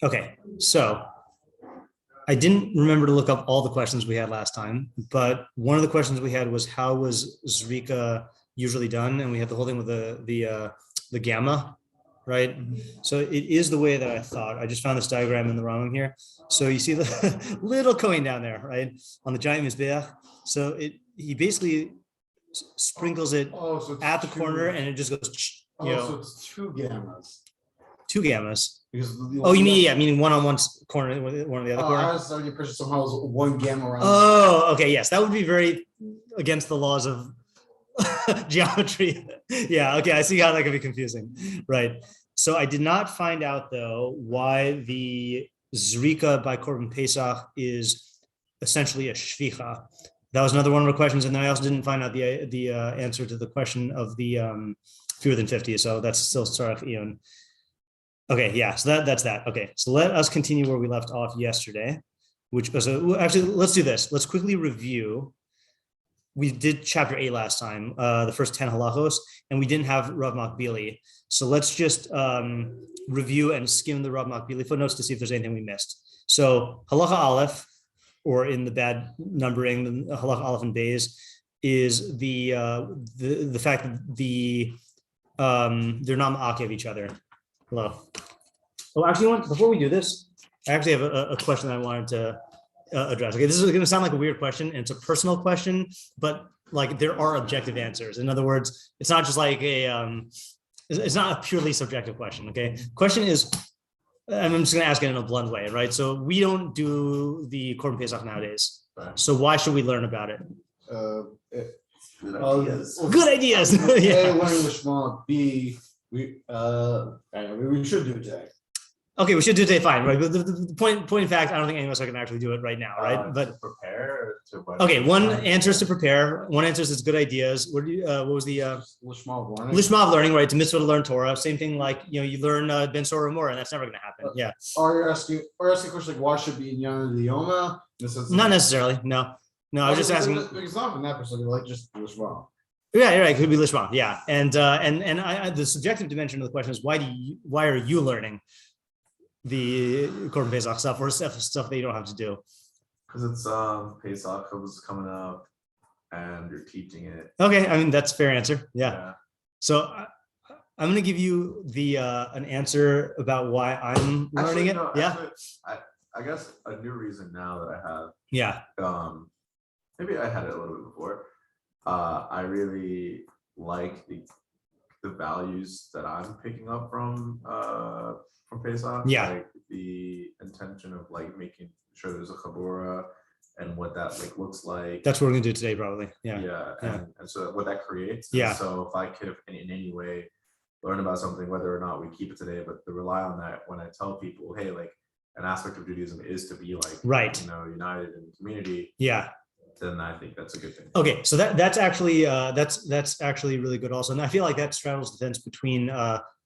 Okay, so I didn't remember to look up all the questions we had last time, but one of the questions we had was how was Zrika usually done, and we had the whole thing with the gamma, right? So it is the way that I thought. I just found this diagram in the Rambam here. So you see the little coin down there, right, on the giant Mizbeach. So he basically sprinkles it at the corner, and it just goes. So it's two gammas. Two gammas. Because you mean meaning one on one corner, one on the other corner. I was under the impression somehow it was one gamma around. Oh, okay, yes, that would be very against the laws of geometry. Yeah, okay, I see how that could be confusing, right? So I did not find out though why the Zrika by Korban Pesach is essentially a shvicha. That was another one of the questions, and then I also didn't find out the answer to the question of the fewer than 50. So that's still Sarach Eon. Okay, yeah, so that's that. Okay, so let us continue where we left off yesterday, which was actually, let's do this. Let's quickly review. We did chapter 8 last time, the first 10 halachos, and we didn't have R Makbili. So let's just review and skim the R Makbili footnotes to see if there's anything we missed. So halacha aleph, or in the bad numbering, the halacha aleph and Beza, is the fact that they're not ma'akev each other. Hello. Oh, actually, before we do this, I actually have a question that I wanted to address. Okay, this is going to sound like a weird question, and it's a personal question, but like there are objective answers. In other words, it's not just like it's not a purely subjective question. Okay, question is, and I'm just going to ask it in a blunt way, right? So we don't do the Korban Pesach nowadays. So why should we learn about it? Good ideas. Good ideas. Yeah. A, learning Lishma. B, we should do it today. Okay, we should do it today, fine, right? But the point in fact, I don't think any of us can actually do it right now, right? But to prepare. Okay, one answer is to prepare. One answer is good ideas. What was the Lishma of learning? Lishma of learning, right? It's a mitzvah to learn Torah. Same thing, like you learn Ben Sora more, and that's never going to happen. Yeah. Or you're asking questions like why should be in Yana the Yoma? Not necessarily. No. I was just asking. It's not from that perspective, like just Lishma. Yeah, you're right. It could be Lishma. Yeah, and the subjective dimension of the question is why are you learning the Korban Pesach stuff or stuff that you don't have to do? Because it's Pesach was coming up, and you're teaching it. Okay, I mean that's a fair answer. Yeah. So I'm going to give you an answer about why I'm learning it. No, yeah. Actually, I guess a new reason now that I have. Yeah. Maybe I had it a little bit before. I really like the values that I'm picking up from Pesach. Yeah. Like the intention of like making sure there's a chavurah and what that like looks like. That's what we're gonna do today, probably. Yeah. Yeah. And so what that creates. Yeah. And so if I could in any way learn about something, whether or not we keep it today, but to rely on that when I tell people, hey, like an aspect of Judaism is to be like, right, united in the community. Yeah. Then I think that's a good thing. Okay, so that's actually really good also, and I feel like that straddles the fence between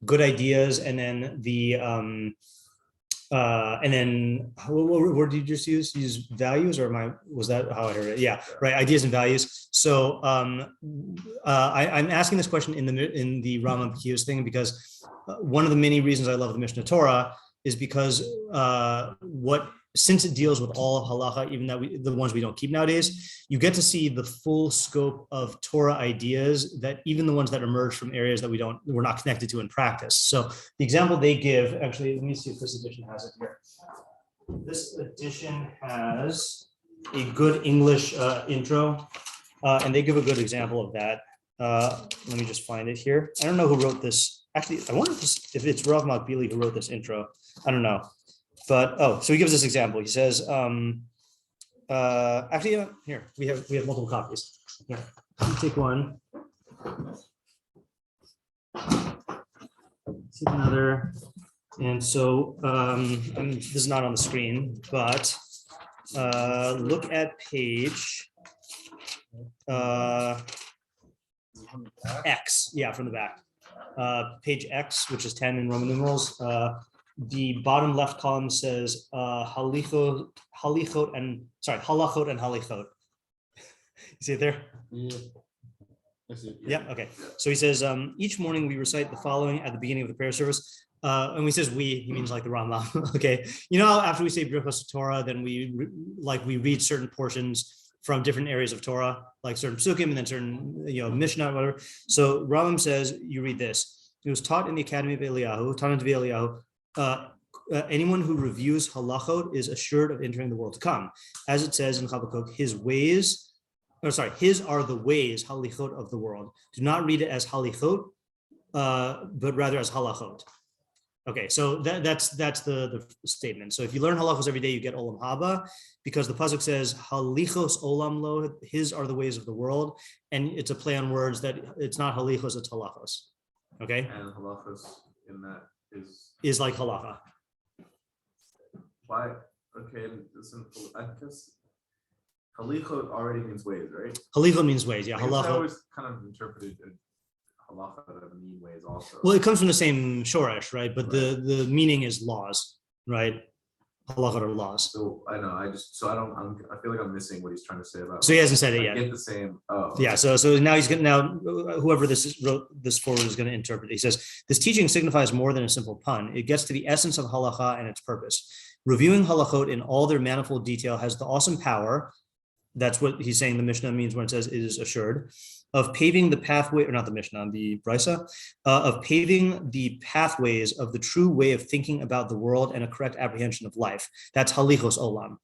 good ideas and then what word did you just use values, or was that how I heard it? Yeah, right, ideas and values. So I'm asking this question in the Rambam Bekius thing because one of the many reasons I love the Mishneh Torah is because since it deals with all halacha, even the ones we don't keep nowadays, you get to see the full scope of Torah ideas, that even the ones that emerge from areas that we're not connected to in practice. So the example they give, actually, let me see if this edition has it here. This edition has a good English intro, and they give a good example of that. Let me just find it here. I don't know who wrote this. Actually, I wonder if it's R Makbili who wrote this intro. I don't know. But so he gives this example. He says, actually, here we have multiple copies. Here, take one. Take another. And so this is not on the screen, but look at page X. Yeah, from the back. Page X, which is 10 in Roman numerals. The bottom left column says halachot and halachot. You see it there? Yeah. Yeah. Okay. So he says each morning we recite the following at the beginning of the prayer service. and when he says we, he means like the Rambam. Okay, you know, after we say Hilchos Torah, then we read certain portions from different areas of Torah, like certain psukim and then certain, you know, Mishnah, whatever. So Rambam says, you read this. It was taught in the academy of Eliyahu, taught to be Eliyahu. Anyone who reviews halachot is assured of entering the world to come, as it says in Habakkuk. His are the ways, halichot, of the world. Do not read it as halichot, but rather as halachot. Okay, so that's the statement. So if you learn halachos every day, you get olam haba, because the pasuk says halichos olam lo, his are the ways of the world, and it's a play on words that it's not halichos, it's halachos. Okay, And halachos in that is like halacha. Why? Okay, listen, I guess halichot already means ways, right? Halichot means ways, yeah. I guess I Halacha. always kind of interpreted halacha to mean ways also. Well, it comes from the same shoresh, right? But the meaning is laws, right? Halachot are laws. So I know, I feel like I'm missing what he's trying to say about. So he hasn't said it I yet. get the same. Oh. Yeah. So now he's going now whoever wrote this forward is going to interpret it. He says this teaching signifies more than a simple pun. It gets to the essence of halacha and its purpose. Reviewing halachot in all their manifold detail has the awesome power. That's what he's saying the Mishnah means when it says it is assured, of paving the pathway, or not the Mishnah, the Brisa, of paving the pathways of the true way of thinking about the world and a correct apprehension of life. That's halichos olam.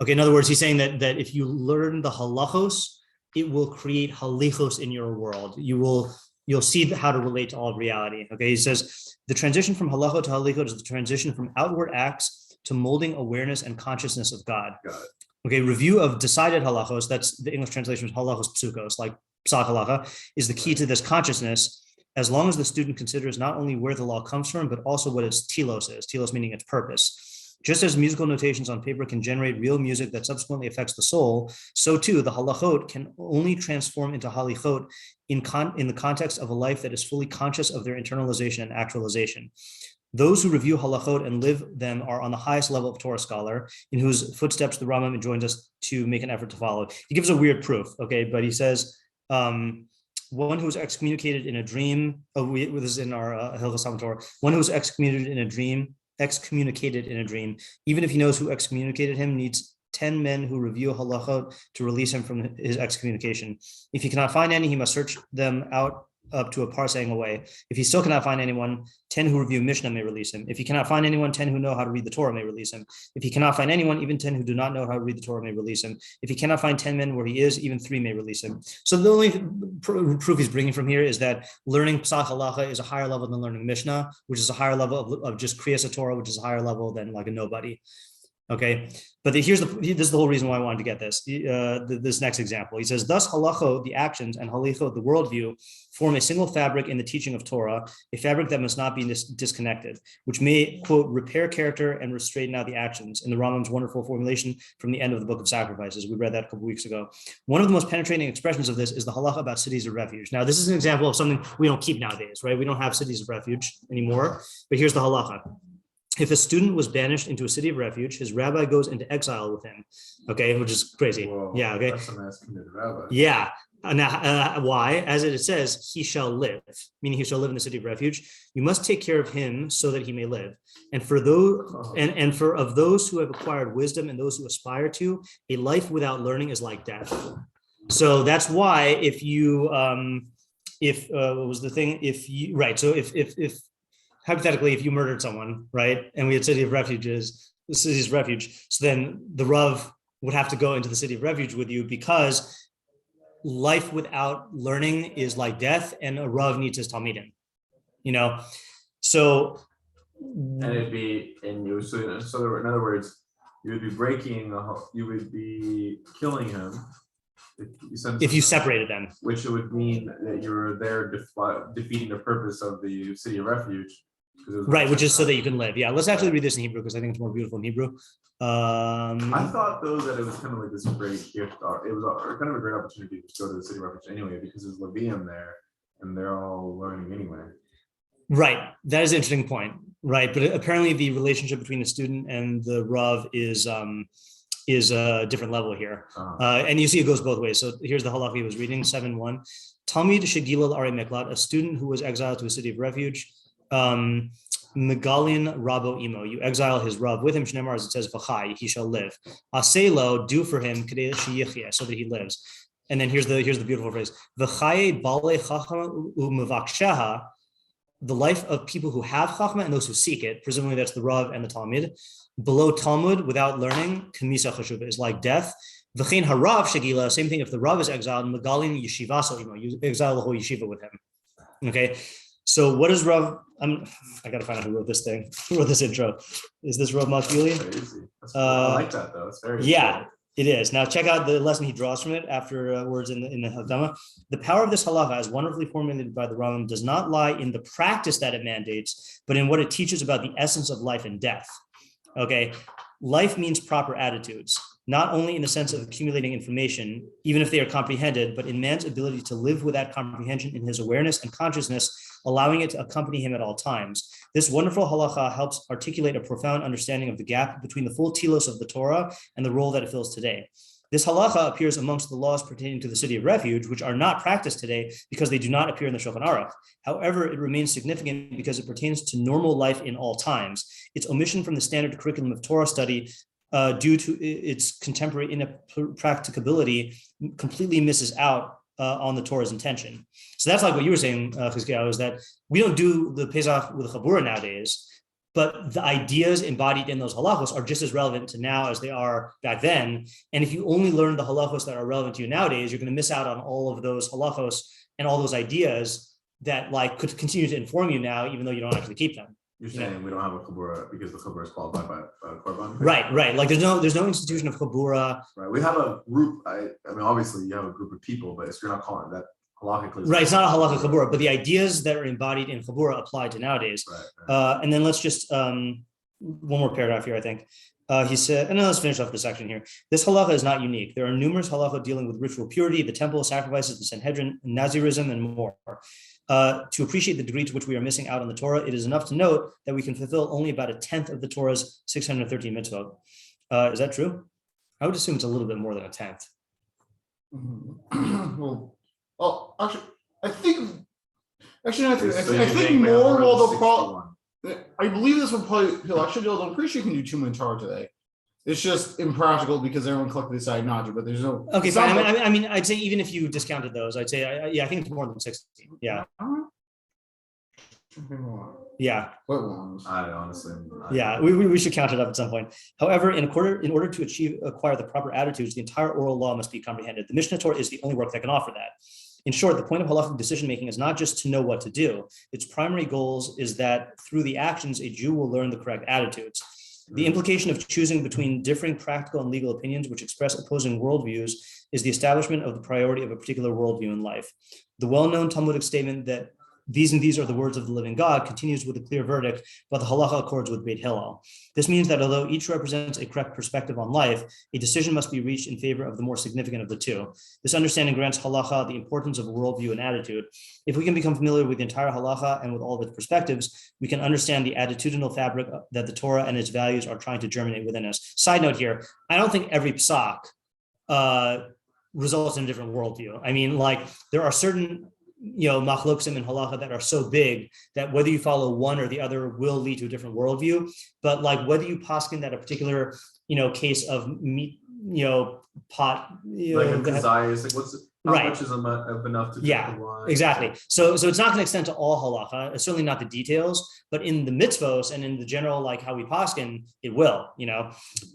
Okay, in other words, he's saying that if you learn the halachos, it will create halichos in your world. You'll see how to relate to all of reality. Okay, he says the transition from halachot to halichot is the transition from outward acts to molding awareness and consciousness of God. Got it. Okay, review of decided halachos, that's the English translation of halachos psukos, like psak halacha, is the key to this consciousness, as long as the student considers not only where the law comes from, but also what its telos is, telos meaning its purpose. Just as musical notations on paper can generate real music that subsequently affects the soul, so too the halachot can only transform into halichot in the context of a life that is fully conscious of their internalization and actualization. Those who review halachot and live them are on the highest level of Torah scholar, in whose footsteps the Rambam enjoins us to make an effort to follow. He gives a weird proof, okay, but he says, one who's excommunicated in a dream, this is in our Hilchos Torah, one who's excommunicated in a dream, even if he knows who excommunicated him, needs 10 men who review halachot to release him from his excommunication. If he cannot find any, he must search them out up to a parsang away. If he still cannot find anyone, 10 who review Mishnah may release him. If he cannot find anyone, 10 who know how to read the Torah may release him. If he cannot find anyone, even 10 who do not know how to read the Torah may release him. If he cannot find 10 men where he is, even 3 may release him. So the only proof he's bringing from here is that learning Pesach halacha is a higher level than learning Mishnah, which is a higher level of just Kriyas Torah, which is a higher level than like a nobody. Okay, but this is the whole reason why I wanted to get this. This next example, he says, thus halachot, the actions, and halichot, the worldview, form a single fabric in the teaching of Torah, a fabric that must not be disconnected, which may, quote, repair character and straighten out the actions, in the Rambam's wonderful formulation from the end of the Book of Sacrifices. We read that a couple weeks ago. One of the most penetrating expressions of this is the halacha about cities of refuge. Now, this is an example of something we don't keep nowadays, right? We don't have cities of refuge anymore, but here's the halacha. If a student was banished into a city of refuge, his rabbi goes into exile with him. Okay, which is crazy. Whoa, yeah. Okay. That's a nice committed rabbi. Yeah. Now, why? As it says, he shall live, meaning he shall live in the city of refuge. You must take care of him so that he may live. And for those, of those who have acquired wisdom and those who aspire to, a life without learning is like death. So that's why if hypothetically, if you murdered someone, right, and we had cities of refuge, so then the Rav would have to go into the city of refuge with you, because life without learning is like death, and a Rav needs his Talmidim, you know. So, and it'd be, and you so in other words, you would be killing him if you separated them, which would mean that you're there defeating the purpose of the city of refuge. Right, which is so that you can live. Yeah, let's actually read this in Hebrew because I think it's more beautiful in Hebrew. I thought though that it was kind of like this great gift. It was kind of a great opportunity to go to the city of refuge anyway, because there's Levium there and they're all learning anyway. Right, that is an interesting point. Right, but apparently the relationship between the student and the Rav is a different level here. And you see it goes both ways. So here's the halakha he was reading, 7:1. Talmid shegilal R Makbili, a student who was exiled to a city of refuge. Megalin Rabo Imo. You exile his Rav with him. Shnemar, as it says, V'chai, he shall live. Aselo, do for him, Kadei Sheyichya, so that he lives. And then here's the beautiful phrase. V'chai Bale Chachma U'Mevaksheha, the life of people who have Chachma and those who seek it, presumably that's the Rav and the Talmud. Below Talmud, without learning, Kamisa Chashuva, is like death. V'chein harav shagila, same thing if the Rav is exiled, Megalin Yeshiva, so you exile the whole yeshiva with him. Okay, so what is Rav? I gotta find out who wrote this thing. Who wrote this intro? Is this Rav Makbili? Crazy. I like that though. It's very yeah, it is. Now check out the lesson he draws from it after words in the Hakdama. The power of this halacha, as wonderfully formulated by the Rambam, does not lie in the practice that it mandates, but in what it teaches about the essence of life and death. Okay, life means proper attitudes, not only in the sense of accumulating information, even if they are comprehended, but in man's ability to live with that comprehension in his awareness and consciousness, allowing it to accompany him at all times. This wonderful halacha helps articulate a profound understanding of the gap between the full telos of the Torah and the role that it fills today. This halacha appears amongst the laws pertaining to the city of refuge, which are not practiced today because they do not appear in the Shulchan Aruch. However, it remains significant because it pertains to normal life in all times. Its omission from the standard curriculum of Torah study due to its contemporary impracticability completely misses out on the Torah's intention. So that's like what you were saying, Chizkiyahu, is that we don't do the Pesach with chavurah nowadays, but the ideas embodied in those halachos are just as relevant to now as they are back then. And if you only learn the halachos that are relevant to you nowadays, you're going to miss out on all of those halachos and all those ideas that like could continue to inform you now, even though you don't actually keep them. You're saying we don't have a chavurah because the chavurah is qualified by Korban? Right. Like there's no institution of chavurah. Right. We have a group. I mean, obviously you have a group of people, but you're not calling that halakhically. Right. It's not a halakhic chavurah, but the ideas that are embodied in chavurah apply to nowadays. Right. And then let's just one more paragraph here, I think. He said, and then let's finish off the section here. This halacha is not unique. There are numerous halacha dealing with ritual purity, the temple, sacrifices, the Sanhedrin, Nazirism, and more. To appreciate the degree to which we are missing out on the Torah, it is enough to note that we can fulfill only about a tenth of the Torah's 613 mitzvot. Is that true? I would assume it's a little bit more than a tenth. Well, actually, I think more. Well, the problem. I believe this would probably. I should be able to. I'm pretty sure you can do 2 minute Torah today. It's just impractical because everyone collectively decided not to. But there's no. Okay, fine. I mean, I'd say even if you discounted those, I'd say, I think it's more than 16. Yeah. Yeah. What ones? I honestly. Yeah, we should count it up at some point. However, in order to acquire the proper attitudes, the entire oral law must be comprehended. The Mishneh Torah is the only work that can offer that. In short, the point of halachic decision-making is not just to know what to do. Its primary goals is that through the actions, a Jew will learn the correct attitudes. The implication of choosing between differing practical and legal opinions which express opposing worldviews is the establishment of the priority of a particular worldview in life. The well-known Talmudic statement that these and these are the words of the living God continues with a clear verdict, but the halacha accords with Beit Hillel. This means that although each represents a correct perspective on life, a decision must be reached in favor of the more significant of the two. This understanding grants halacha the importance of a worldview and attitude. If we can become familiar with the entire halacha and with all of its perspectives, we can understand the attitudinal fabric that the Torah and its values are trying to germinate within us. Side note here, I don't think every psak results in a different worldview. I mean, like there are certain machloksim and halacha that are so big that whether you follow one or the other will lead to a different worldview. But like whether you poskin that a particular, case of meat, pot, like a desire is like how much is enough to drink the wine? Exactly. So it's not going to extend to all halacha. It's certainly not the details, but in the mitzvos and in the general, like how we poskin, it will.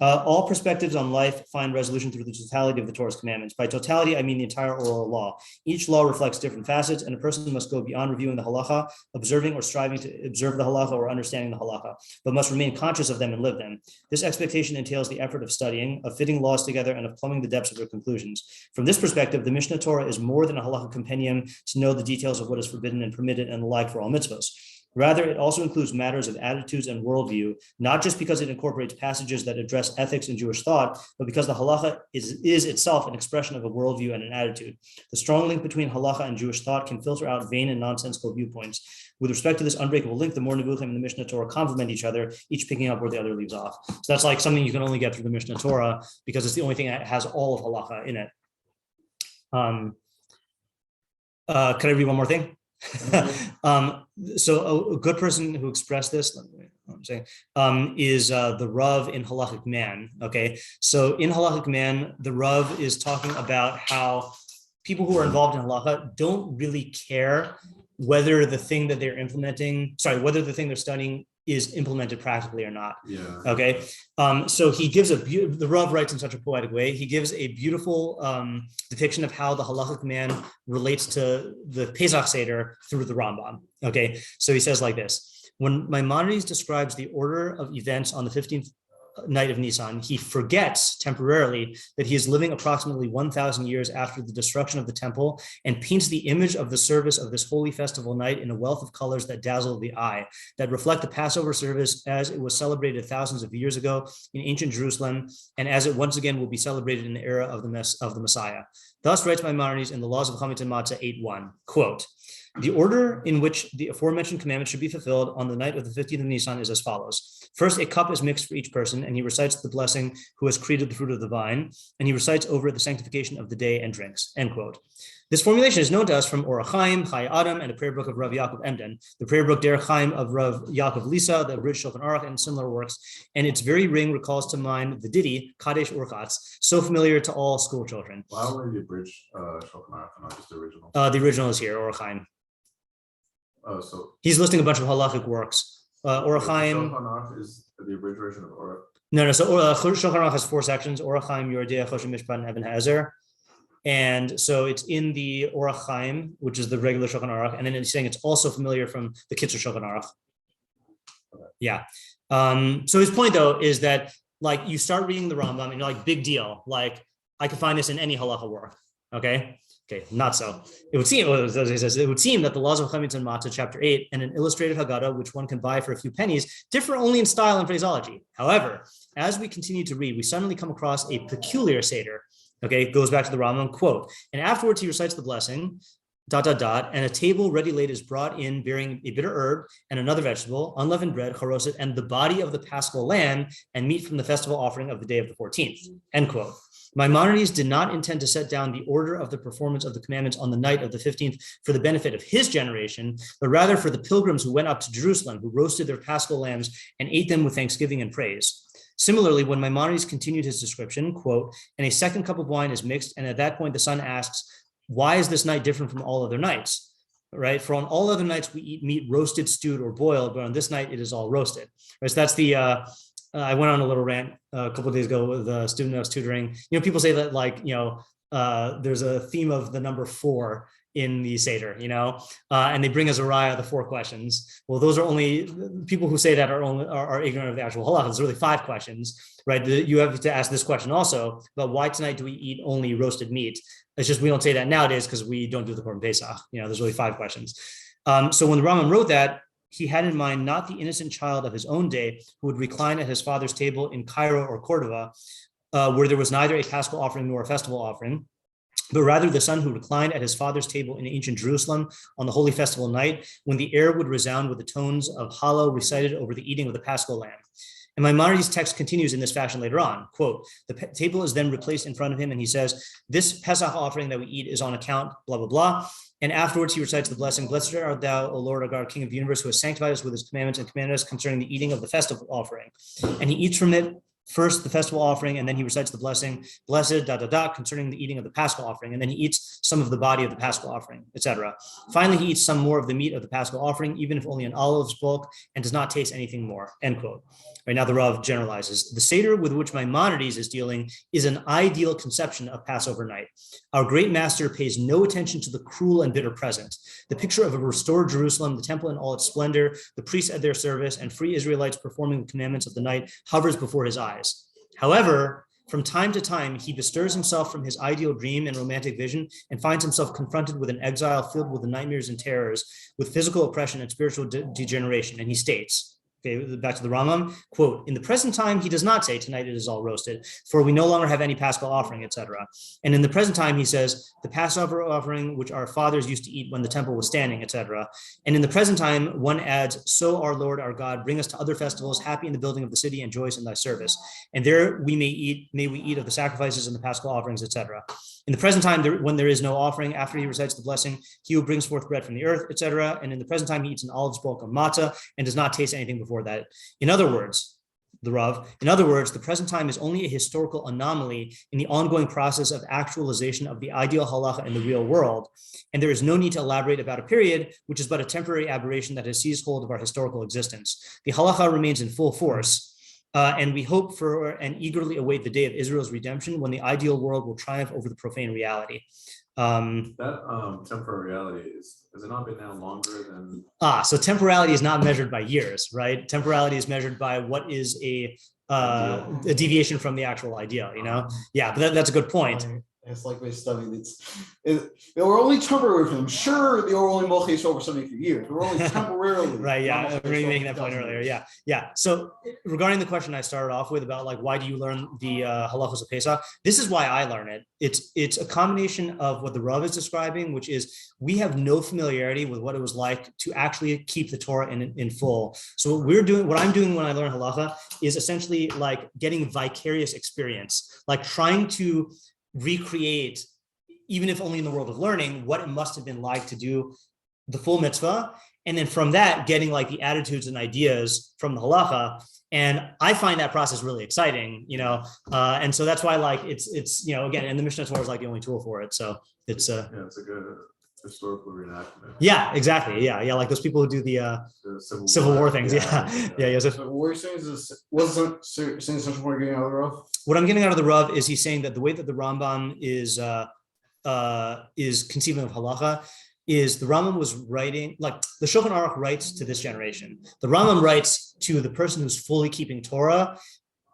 All perspectives on life find resolution through the totality of the Torah's commandments. By totality, I mean the entire oral law. Each law reflects different facets, and a person must go beyond reviewing the halacha, observing or striving to observe the halacha or understanding the halacha, but must remain conscious of them and live them. This expectation entails the effort of studying, of fitting laws together, and of plumbing the depths of their conclusions. From this perspective, the Mishneh Torah is more than a halacha compendium to know the details of what is forbidden and permitted and the like for all mitzvos. Rather, it also includes matters of attitudes and worldview, not just because it incorporates passages that address ethics and Jewish thought, but because the halacha is itself an expression of a worldview and an attitude. The strong link between halacha and Jewish thought can filter out vain and nonsensical viewpoints. With respect to this unbreakable link, the more Nevuchim and the Mishneh Torah complement each other, each picking up where the other leaves off. So that's like something you can only get through the Mishneh Torah because it's the only thing that has all of halacha in it. Could I read one more thing? So a good person who expressed this, I'm saying, is the Rav in Halakhic Man. Okay, so in Halakhic Man, the Rav is talking about how people who are involved in halakha don't really care whether the thing that they're whether the thing they're studying is implemented practically or not. Yeah. Okay. So he gives the Rav writes in such a poetic way. He gives a beautiful depiction of how the Halakhic Man relates to the Pesach Seder through the Rambam. Okay. So he says like this: when Maimonides describes the order of events on the 15th night of Nisan, he forgets temporarily that he is living approximately 1,000 years after the destruction of the temple and paints the image of the service of this holy festival night in a wealth of colors that dazzle the eye, that reflect the Passover service as it was celebrated thousands of years ago in ancient Jerusalem, and as it once again will be celebrated in the era of the Messiah. Thus writes Maimonides in the Laws of Havent and Matzah 8.1, quote, "The order in which the aforementioned commandment should be fulfilled on the night of the 15th of Nisan is as follows. First, a cup is mixed for each person, and he recites the blessing who has created the fruit of the vine, and he recites over it the sanctification of the day and drinks," end quote. This formulation is known to us from Or Chaim, Chai Adam, and the prayer book of Rav Yaakov Emden, the prayer book Der Chaim of Rav Yaakov Lisa, the Brit Shulchan Aruch, and similar works, and its very ring recalls to mind the ditty, Kadesh Urchatz, so familiar to all school children. Why would you bridge Shulchan Aruch and not just the original? The original is here, Or Chaim. Oh, so he's listing a bunch of halachic works. Or Chaim. Shulchan Aruch is the abridged version of Or. No. So Shulchan Aruch has 4 sections: Or Chaim, Yordea, Choshen Mishpat, and Even Hazer. And so it's in the Or Chaim, which is the regular Shulchan Aruch, and then he's saying it's also familiar from the Kitzur Shulchan Aruch. Yeah. So his point though is that like you start reading the Rambam and you're like, big deal. Like I could find this in any halacha work. Okay, not so. It would seem, as he says, it would seem that the laws of Chametz and Matzah, chapter 8, and an illustrated Haggadah, which one can buy for a few pennies, differ only in style and phraseology. However, as we continue to read, we suddenly come across a peculiar Seder. Okay, it goes back to the Rambam, quote, "And afterwards he recites the blessing, ... and a table ready laid is brought in bearing a bitter herb and another vegetable, unleavened bread, charoset, and the body of the Paschal lamb and meat from the festival offering of the day of the 14th, end quote. Maimonides did not intend to set down the order of the performance of the commandments on the night of the 15th for the benefit of his generation, but rather for the pilgrims who went up to Jerusalem, who roasted their Paschal lambs and ate them with thanksgiving and praise. Similarly, when Maimonides continued his description, quote, "And a second cup of wine is mixed, and at that point the son asks, why is this night different from all other nights? Right? For on all other nights we eat meat roasted, stewed, or boiled, but on this night it is all roasted." Right? So that's the I went on a little rant a couple of days ago with a student I was tutoring. People say that there's a theme of the number 4 in the Seder, and they bring as a raya the 4 questions. Well, those are only people who say that are ignorant of the actual halakha. There's really 5 questions, right? You have to ask this question also about why tonight do we eat only roasted meat? It's just we don't say that nowadays because we don't do the Korban Pesach. There's really 5 questions. So when the Rambam wrote that, he had in mind not the innocent child of his own day who would recline at his father's table in Cairo or Cordova, where there was neither a paschal offering nor a festival offering, but rather the son who reclined at his father's table in ancient Jerusalem on the holy festival night, when the air would resound with the tones of Halal recited over the eating of the Paschal lamb. And Maimonides' text continues in this fashion later on, quote, "The table is then replaced in front of him, and he says, this Pesach offering that we eat is on account, blah, blah, blah. And afterwards he recites the blessing, blessed art thou, O Lord, our God, King of the universe, who has sanctified us with his commandments and commanded us concerning the eating of the festival offering. And he eats from it first the festival offering, and then he recites the blessing, blessed, concerning the eating of the Paschal offering, and then he eats some of the body of the Paschal offering, etc. Finally, he eats some more of the meat of the Paschal offering, even if only an olive's bulk, and does not taste anything more," end quote. Right now, the Rav generalizes. The Seder with which Maimonides is dealing is an ideal conception of Passover night. Our great master pays no attention to the cruel and bitter present. The picture of a restored Jerusalem, the temple in all its splendor, the priests at their service, and free Israelites performing the commandments of the night hovers before his eyes. However, from time to time, he bestirs himself from his ideal dream and romantic vision and finds himself confronted with an exile filled with the nightmares and terrors, with physical oppression and spiritual degeneration. And he states, Okay, back to the Rambam, quote, in the present time, he does not say tonight it is all roasted, for we no longer have any Paschal offering, etc. And in the present time, he says the Passover offering, which our fathers used to eat when the temple was standing, etc. And in the present time, one adds, so our Lord, our God, bring us to other festivals, happy in the building of the city and joyous in thy service. And there we may we eat of the sacrifices and the Paschal offerings, etc. In the present time, when there is no offering, after he recites the blessing, he who brings forth bread from the earth, etc. And in the present time, he eats an olive bulk of matzah and does not taste anything before that. In other words, the present time is only a historical anomaly in the ongoing process of actualization of the ideal halacha in the real world. And there is no need to elaborate about a period, which is but a temporary aberration that has seized hold of our historical existence. The halacha remains in full force. And we hope for and eagerly await the day of Israel's redemption when the ideal world will triumph over the profane reality. That temporary reality has it not been now longer than? So temporality is not measured by years, right? Temporality is measured by what is a deviation from the actual ideal, you know? Yeah, but that's a good point. It's like they studied. They were only temporary for them. Sure, they were only multi over 73 years. They were only temporarily. Right. Yeah. We were making that point earlier. Yeah. Yeah. So regarding the question I started off with about like why do you learn the halachos of Pesach? This is why I learn it. It's a combination of what the Rav is describing, which is we have no familiarity with what it was like to actually keep the Torah in full. So what I'm doing when I learn halacha is essentially like getting vicarious experience, like trying to recreate, even if only in the world of learning, what it must have been like to do the full mitzvah. And then from that, getting like the attitudes and ideas from the halacha. And I find that process really exciting, you know? And so that's why like it's, you know, again, and the Mishneh Torah is like the only tool for it. So it's yeah, it's a good historical reenactment. Yeah, exactly. Yeah. Yeah. Like those people who do the Civil War things. Yeah. Yeah. Yosef. So what you're saying is wasn't saying such point getting out of the rough? What I'm getting out of the Rav is he's saying that the way that the Rambam is conceiving of halacha is the Rambam was writing, like the Shulchan Aruch writes to this generation. The Rambam writes to the person who's fully keeping Torah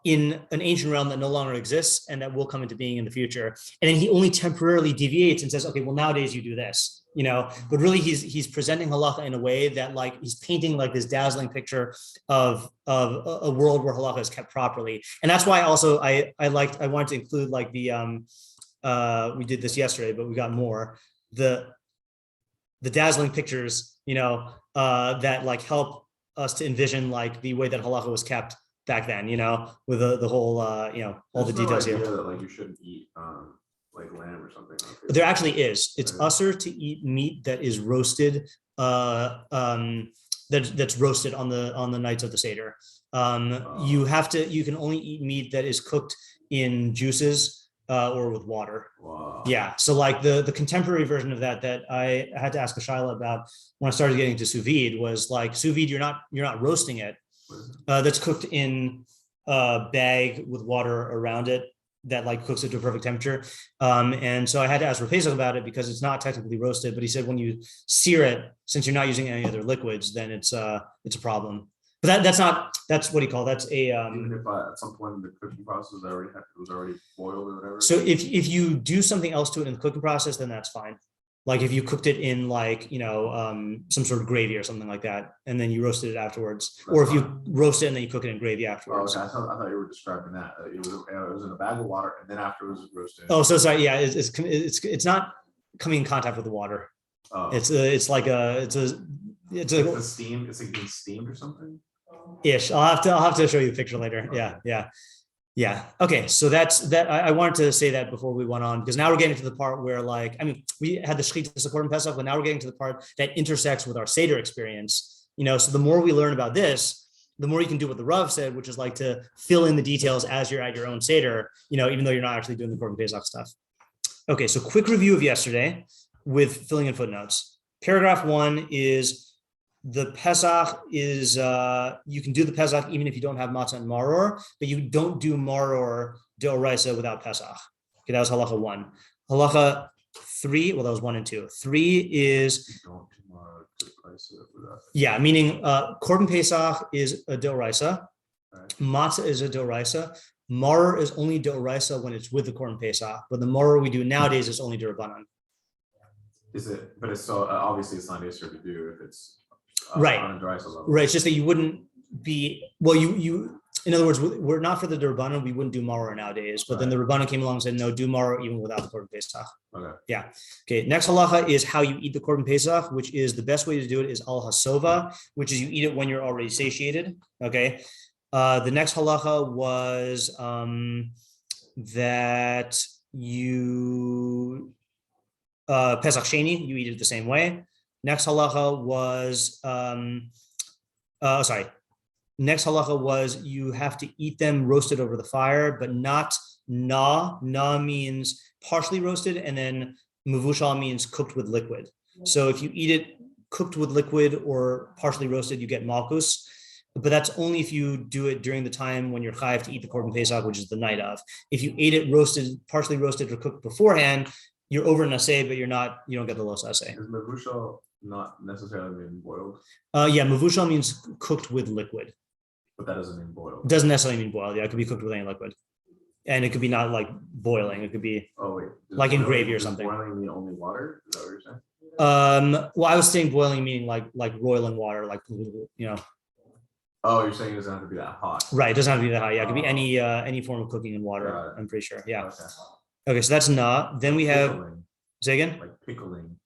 in an ancient realm that no longer exists and that will come into being in the future. And then he only temporarily deviates and says, okay, well, nowadays you do this, you know, but really he's presenting halacha in a way that like he's painting like this dazzling picture of a world where halacha is kept properly. And that's why also I wanted to include like we did this yesterday, but we got more, the dazzling pictures, you know, that like help us to envision like the way that halacha was kept back then, you know, with the whole, you know, all the details here. That, like you shouldn't eat like lamb or something. There actually is. It's usher to eat meat that is roasted, that's roasted on the nights of the Seder. You can only eat meat that is cooked in juices or with water. Wow. Yeah. So like the contemporary version of that I had to ask a Shaila about when I started getting to Sous Vide was like Sous Vide, you're not roasting it. That's cooked in a bag with water around it that like cooks it to a perfect temperature. And so I had to ask Pesach about it because it's not technically roasted, but he said when you sear it, since you're not using any other liquids, then it's a problem. But that's what do you call that's a even if at some point in the cooking process was already boiled or whatever. So if you do something else to it in the cooking process, then that's fine. Like if you cooked it in like, you know, some sort of gravy or something like that, and then you roasted it afterwards, or if you roast it and then you cook it in gravy afterwards. Oh, okay. I thought you were describing that. It was in a bag of water and then afterwards it was roasted. Oh, so sorry. Yeah, it's not coming in contact with the water. Oh. It's a steam. It's like being steamed or something. Ish. I'll have to show you the picture later. Okay. Yeah. Okay. So that's that. I wanted to say that before we went on, because now we're getting to the part where like, I mean, we had the Hilchos Korban Pesach, but now we're getting to the part that intersects with our Seder experience, you know, so the more we learn about this, the more you can do what the Rav said, which is like to fill in the details as you're at your own Seder, you know, even though you're not actually doing the Korban Pesach stuff. Okay. So quick review of yesterday with filling in footnotes. Paragraph 1 is the Pesach is, you can do the Pesach even if you don't have matzah and maror, but you don't do maror deoraisa without Pesach. Okay, that was halacha 1. Halacha 3, well, that was 1 and 2. 3 is, yeah, meaning Korban Pesach is a deoraisa, matzah is a deoraisa, maror is only deoraisa when it's with the Korban Pesach, but the maror we do nowadays is only derabbanan. Is it? But it's so obviously it's not easier to do if it's right. on a dry level. Right. It's just that you wouldn't be, well, you in other words, we're not for the Rabbanan, we wouldn't do Maror nowadays, but then the Rabbanan came along and said, no, do Maror even without the Korban Pesach. Okay. Yeah. Okay. Next halacha is how you eat the Korban Pesach, which is the best way to do it is al hasova, which is you eat it when you're already satiated. Okay. The next halacha was that you Pesach Sheni, you eat it the same way. Next halacha was Next halacha was you have to eat them roasted over the fire, but not na. Na means partially roasted, and then mavushal means cooked with liquid. So if you eat it cooked with liquid or partially roasted, you get malchus. But that's only if you do it during the time when you're chayav to eat the korban pesach, which is the night of. If you ate it roasted, partially roasted or cooked beforehand, you're over naseh, but you don't get the los aseh. Is mavushal not necessarily mean boiled? Yeah, mavushal means cooked with liquid. But that doesn't mean boiled. It doesn't necessarily mean boiled. Yeah, it could be cooked with any liquid. And it could be not like boiling. It could be like in gravy or something. Boiling mean only water? Is that what you're saying? Well, I was saying boiling meaning like roiling water, like, Oh, you're saying it doesn't have to be that hot. Right, it doesn't have to be that hot. Yeah, it could be any form of cooking in water, I'm pretty sure. Yeah. Okay, so that's not. Then we have pickling. Say again? Like pickling.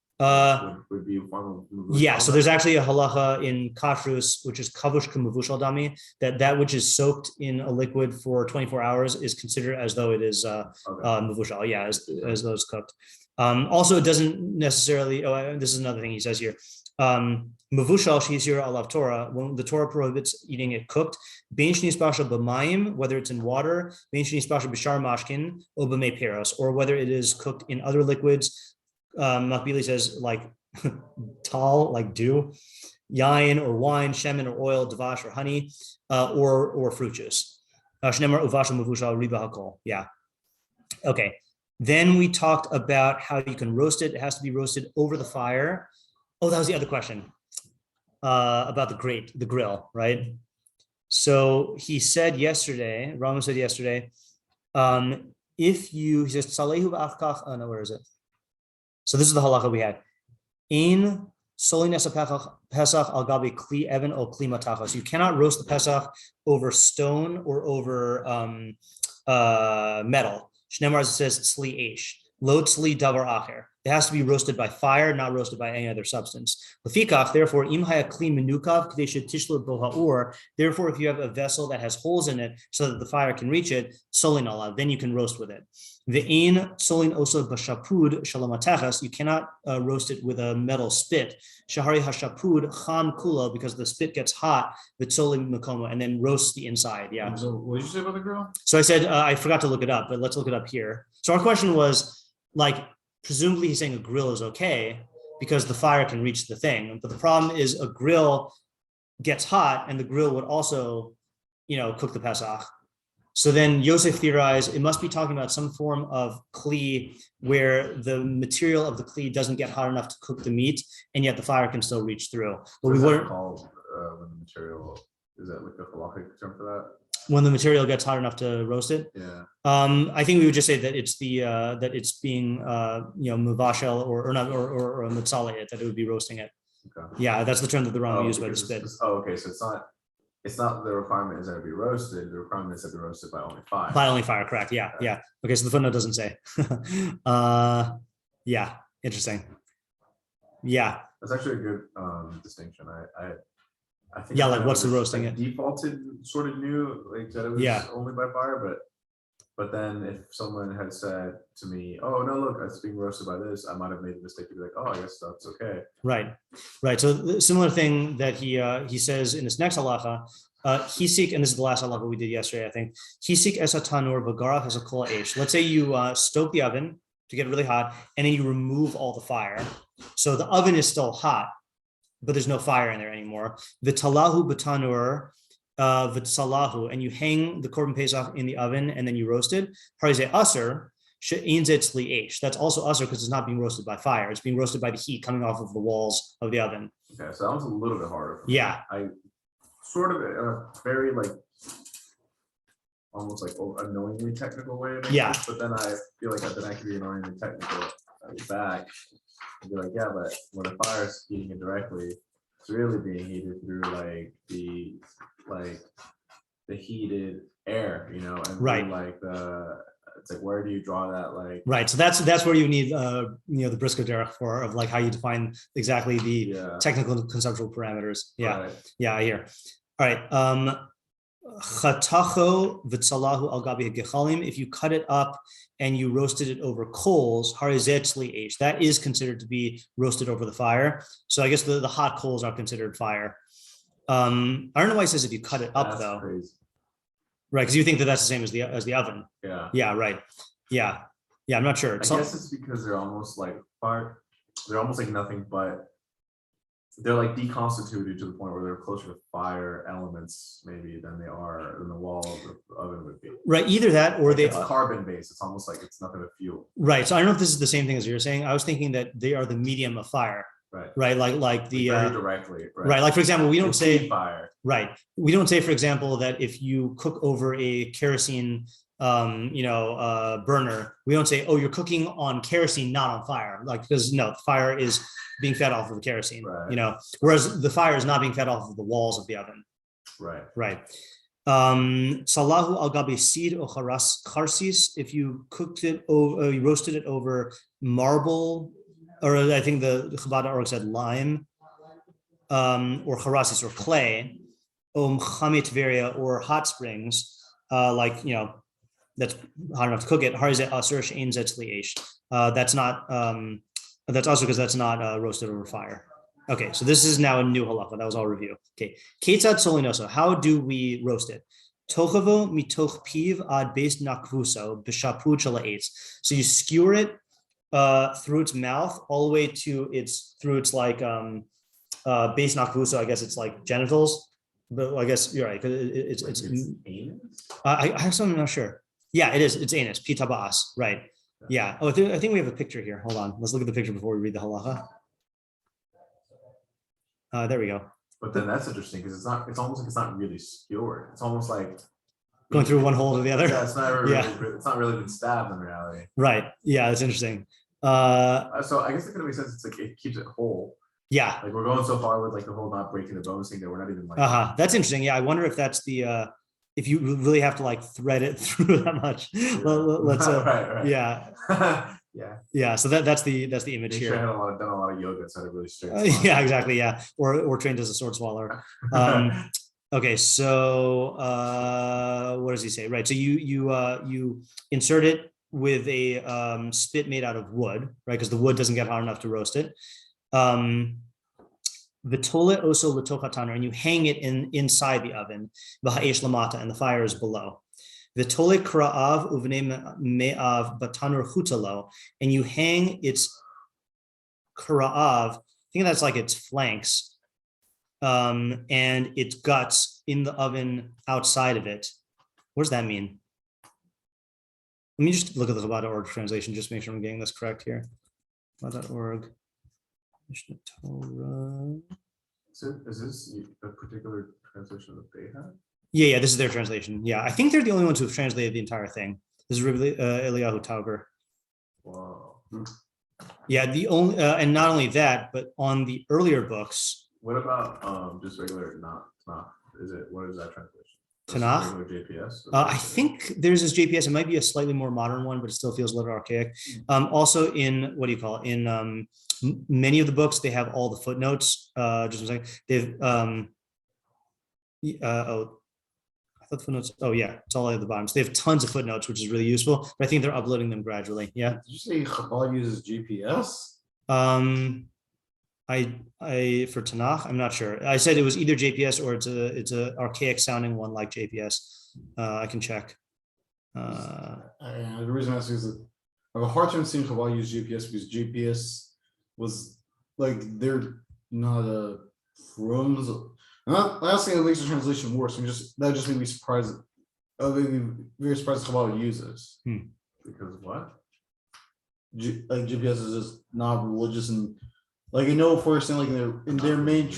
Would be a form of yeah, so there's actually a halacha in kashrus, which is kavush k'mavushal dami, that which is soaked in a liquid for 24 hours is considered as though it is mavushal, yeah, as though it's cooked. Also, it doesn't necessarily, this is another thing he says here. Mavushal shiur alav Torah, when the Torah prohibits eating it cooked, bein shnispasha b'mayim, whether it's in water, bein shnispasha b'shar mashkin, or b'mei peros, or whether it is cooked in other liquids. Makbili says like tal, like dew, yain or wine, shemen or oil, davash or honey, or fruit juice. Shnemar uvash mavushal riba hakol. Yeah. Okay. Then we talked about how you can roast it. It has to be roasted over the fire. Oh, that was the other question about the grill, right? So he said yesterday, Rambam said yesterday, he says, Salehu b'achkach, oh no, where is it? So this is the halacha we had. In solines pesach al gabi kli even o kli matachos. You cannot roast the pesach over stone or over metal. Shnemar says tzli eish. Lo tzli davar acher. It has to be roasted by fire, not roasted by any other substance. Lefikach, therefore, im haya kli menukav k'dei shetishlo bo ha'or. Therefore, if you have a vessel that has holes in it so that the fire can reach it, solin alav, then you can roast with it. Ve'in solin oso b'shapud shalom atachas. You cannot roast it with a metal spit. Shahari hashapud cham kulo, because the spit gets hot. V'tzolim makoma, and then roast the inside. Yeah. So what did you say about the grill? So I said I forgot to look it up, but let's look it up here. So our question was like, presumably he's saying a grill is okay because the fire can reach the thing, but the problem is a grill gets hot and the grill would also, cook the Pesach. So then Yosef theorized it must be talking about some form of kli where the material of the kli doesn't get hot enough to cook the meat, and yet the fire can still reach through. But we weren't called when the material, is that like a halakhic term for that? When the material gets hot enough to roast it. Yeah. I think we would just say that it's that it's being muvashel or not or a mitzaleh, that it would be roasting it. Okay. Yeah, that's the term that the Rambam used by the spit. Okay, so it's not the requirement is that it be roasted. The requirement is that it be roasted by only fire. By only fire, correct? Yeah, okay. Yeah. Okay, so the footnote doesn't say. Yeah, interesting. Yeah, that's actually a good distinction. I think like what's the roasting it? Defaulted sort of knew like that it was only by fire, but then if someone had said to me, "Oh no, look, it's being roasted by this," I might have made the mistake to be like, "Oh, I guess that's okay." Right. So the similar thing that he says in this next halacha, hisik, and this is the last halacha we did yesterday, I think. Hisik es hatanur v'garav has a kol eish. Let's say you stoke the oven to get really hot, and then you remove all the fire, so the oven is still hot, but there's no fire in there anymore. V'talahu b'tanur. V'tsalahu, and you hang the korban pesach in the oven and then you roast it. Harizeh aser she'ein zeh tzli eish. That's also aser because it's not being roasted by fire. It's being roasted by the heat coming off of the walls of the oven. Okay, so that was a little bit harder. Yeah, I sort of very like almost like unknowingly technical way. Yeah, but then I feel like then I could be annoyingly technical back and be like, yeah, but when the fire is heating it directly. it's really being heated through the heated air, and Right. through, it's like, where do you draw that Right. So that's where you need the Briscoe derech for, of like how you define exactly the technical and conceptual parameters. Yeah. Right. Yeah, I hear. All right. Chatacho v'tzalahu al gabi gechalim. If you cut it up and you roasted it over coals, harizetzli h. That is considered to be roasted over the fire. So I guess the hot coals are considered fire. I don't know why it says if you cut it up though. Crazy. Right, because you think that that's the same as the oven. Yeah. Yeah. Right. Yeah. Yeah. I'm not sure. I guess it's because they're almost like fire. They're almost like nothing but. They're like deconstituted to the point where they're closer to fire elements maybe than the wall of the oven would be. Right, either that or it's carbon based. It's almost like it's nothing but fuel. Right. So I don't know if this is the same thing as you're saying. I was thinking that they are the medium of fire. Right. Right. Like the very directly. Right. Like for example, we don't say fire. Right. We don't say, for example, that if you cook over a kerosene burner, we don't say, oh, you're cooking on kerosene, not on fire. Like, because no, fire is being fed off of the kerosene, right. Whereas the fire is not being fed off of the walls of the oven. Right. Right. Salahu al gabi seed or charsis. If you cooked it over, you roasted it over marble, or I think the Chabad org said lime, or charasis or clay, chametveria or hot springs, that's hot enough to cook it. That's not. That's also because that's not roasted over fire. Okay, so this is now a new halacha. That was all review. Okay, ketzad solinoso. How do we roast it? Tochavo mitoch piv ad beis nakvuso b'shapu chalaetz. So you skewer it through its mouth all the way to its beis nakvuso. I guess it's like genitals, but I guess you're right. It's I actually I'm not sure. Yeah, it is. It's anus. Pitabas. Right. Yeah. Oh, I think we have a picture here. Hold on. Let's look at the picture before we read the halacha. There we go. But then that's interesting because it's almost like it's not really skewered. It's almost like going through one hole to the other. Yeah, it's not really, it's not really been stabbed in reality. Right. Yeah, that's interesting. So I guess it could make sense. It's like it keeps it whole. Yeah. Like we're going so far with like the whole not breaking the bones thing that we're not even like. That's interesting. Yeah, I wonder if that's the if you really have to like thread it through that much. Yeah. Let's right. Yeah. Yeah. So that's the image here. Sure I had done a lot of yoga, so I had a really straight. Yeah, exactly. Yeah, or trained as a sword swallower. Okay, so what does he say? Right. So you insert it with a spit made out of wood, right? Because the wood doesn't get hot enough to roast it. Vitole oso letochataner, and you hang it inside the oven. V'ha'esh lamata, and the fire is below. Vitole kra'av uvnei me'av batanur chutalo, and you hang its kra'av. I think that's like its flanks, and its guts in the oven outside of it. What does that mean? Let me just look at the Chabad.org translation, just make sure I'm getting this correct here. Chabad.org. Mishneh Torah. So is this a particular translation of Beza? Yeah, this is their translation. Yeah, I think they're the only ones who've translated the entire thing. This is Eliyahu Tauber. Wow. Yeah, the only and not only that, but on the earlier books. What about just regular not? Is it what is that translation? Tanakh. JPS. I think there's this JPS. It might be a slightly more modern one, but it still feels a little archaic. Also, in what do you call it? In many of the books, they have all the footnotes. Just a second. They've I thought footnotes. Oh yeah, it's all at the bottom. So they have tons of footnotes, which is really useful. But I think they're uploading them gradually. Yeah. Did you say Chabad uses GPS? I for Tanakh, I'm not sure. I said it was either JPS or it's a archaic sounding one like JPS. I can check. The reason I ask is that I have a hard time seeing Chabad use GPS because GPS was like they're not a from. I'm not saying it makes the translation worse. That just made me surprised. Made me very surprised Chabad uses. Because what? Like GPS is just not religious and. Like I know for example, like in their main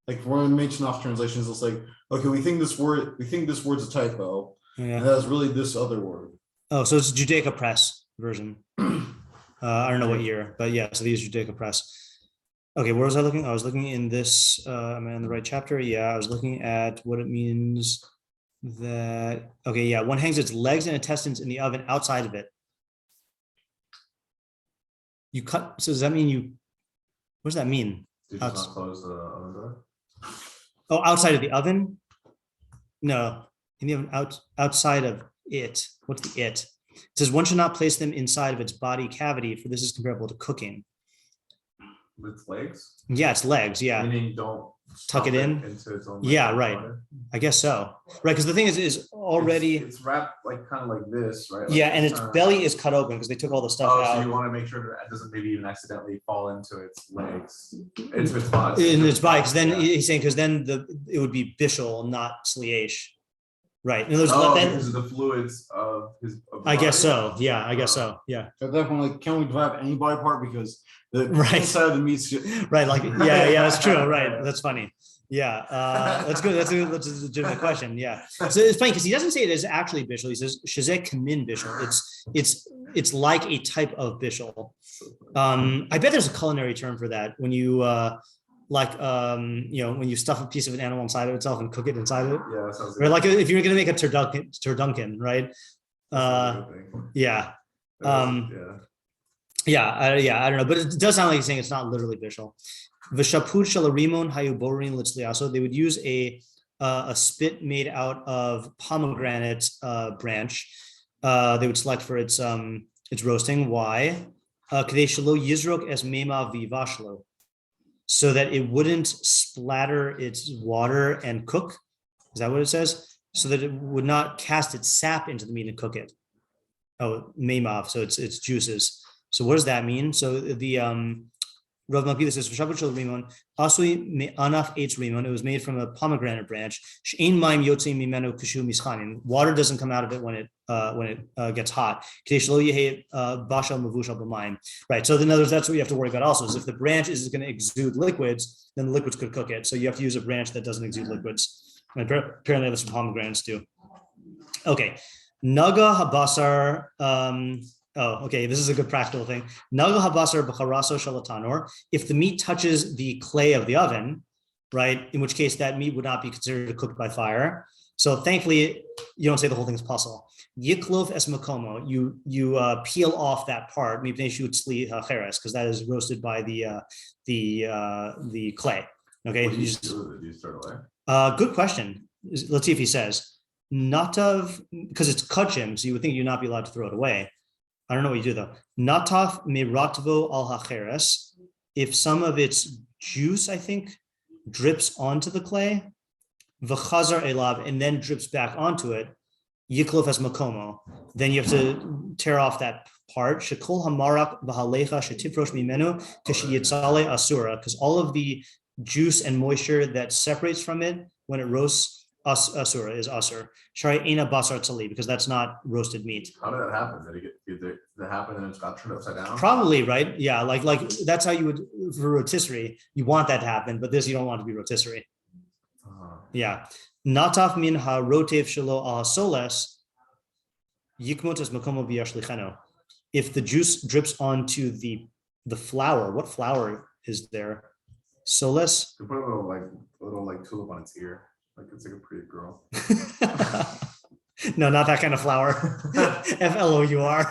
like for main Tanakh translations, it's like, okay, we think this word's a typo, and that's really this other word. Oh, so it's Judaica Press version. I don't know what year, but yeah, so they use Judaica Press. Okay, where was I looking? I was looking in this, am I in the right chapter? Yeah, I was looking at what it means that, okay, yeah, one hangs its legs and intestines in the oven outside of it. You cut, so does that mean what does that mean? Did you just not close the oven door? Oh, outside of the oven? No, in the oven outside of it. What's the it? It says one should not place them inside of its body cavity, for this is comparable to cooking. With legs? Yeah, it's legs. Yeah. Meaning don't Tuck it in into its own. Yeah, right. I guess so. Right, because the thing is already it's wrapped like kind of like this, right? Like yeah, and its kinda... belly is cut open because they took all the stuff out. So you want to make sure that it doesn't maybe even accidentally fall into its legs, into its body. In its body, because then he's saying because then it would be bishul, not sliash. Right. And because of the fluids of his. I guess so. Yeah, I guess so. Yeah. At that point, like, can we drive any body part because the inside of the meat's right? Like, yeah, that's true. Right. That's funny. Yeah, that's good. That's a legitimate question. Yeah. So it's funny because he doesn't say it is actually bishul. He says shazek kamin bishul. It's like a type of bishul. I bet there's a culinary term for that when you when you stuff a piece of an animal inside of itself and cook it inside of it. Yeah, that sounds good. Or like if you're gonna make a turduncan, right? Yeah. I don't know, but it does sound like he's saying it's not literally bishul. V'shapud shalarimon hayuborin litzliaso. They would use a spit made out of pomegranate branch. They would select for its roasting. Why? Kadei shelo yizrok es mema vivashlo, so that it wouldn't splatter its water and cook. Is that what it says? So that it would not cast its sap into the meat and cook it. Oh, memav, so it's juices. So what does that mean? So the R Makbili says, it was made from a pomegranate branch. Water doesn't come out of it when it gets hot. Right. So in other words, that's what you have to worry about also, is if the branch is going to exude liquids, then the liquids could cook it. So you have to use a branch that doesn't exude liquids. And apparently that's what pomegranates do. Okay. Naga habasar. Okay, this is a good practical thing. Naga habasar b'charaso shalatanor. If the meat touches the clay of the oven, right, in which case that meat would not be considered cooked by fire. So thankfully, you don't say the whole thing's puzzle. Yiklov es makomo. You peel off that part, because that is roasted by the clay. Okay. Do you throw it away? Good question. Let's see if he says natav, because it's kachim, so you would think you'd not be allowed to throw it away. I don't know what you do though. Nataf miratvo al hacheres. If some of its juice, I think, drips onto the clay, v'chazar elav, and then drips back onto it, yiklov as makomo. Then you have to tear off that part. Shekol hamarak v'halecha shetifrosh mimenu kashiyitzale asura, because all of the juice and moisture that separates from it when it roasts asura is asur. Shari ena basar tzali, because that's not roasted meat. How did that happen? Did that happen and it got turned upside down? Probably, right? Yeah, like that's how you would, for rotisserie, you want that to happen, but this you don't want to be rotisserie. Yeah. Nataf min ha rotev shelo al soles yikmot es makomo v'yashlicheno. If the juice drips onto the flour, what flour is there? Soles? You put a little tulip on its ear. Like it's like a pretty girl. No, not that kind of flour. FLOUR.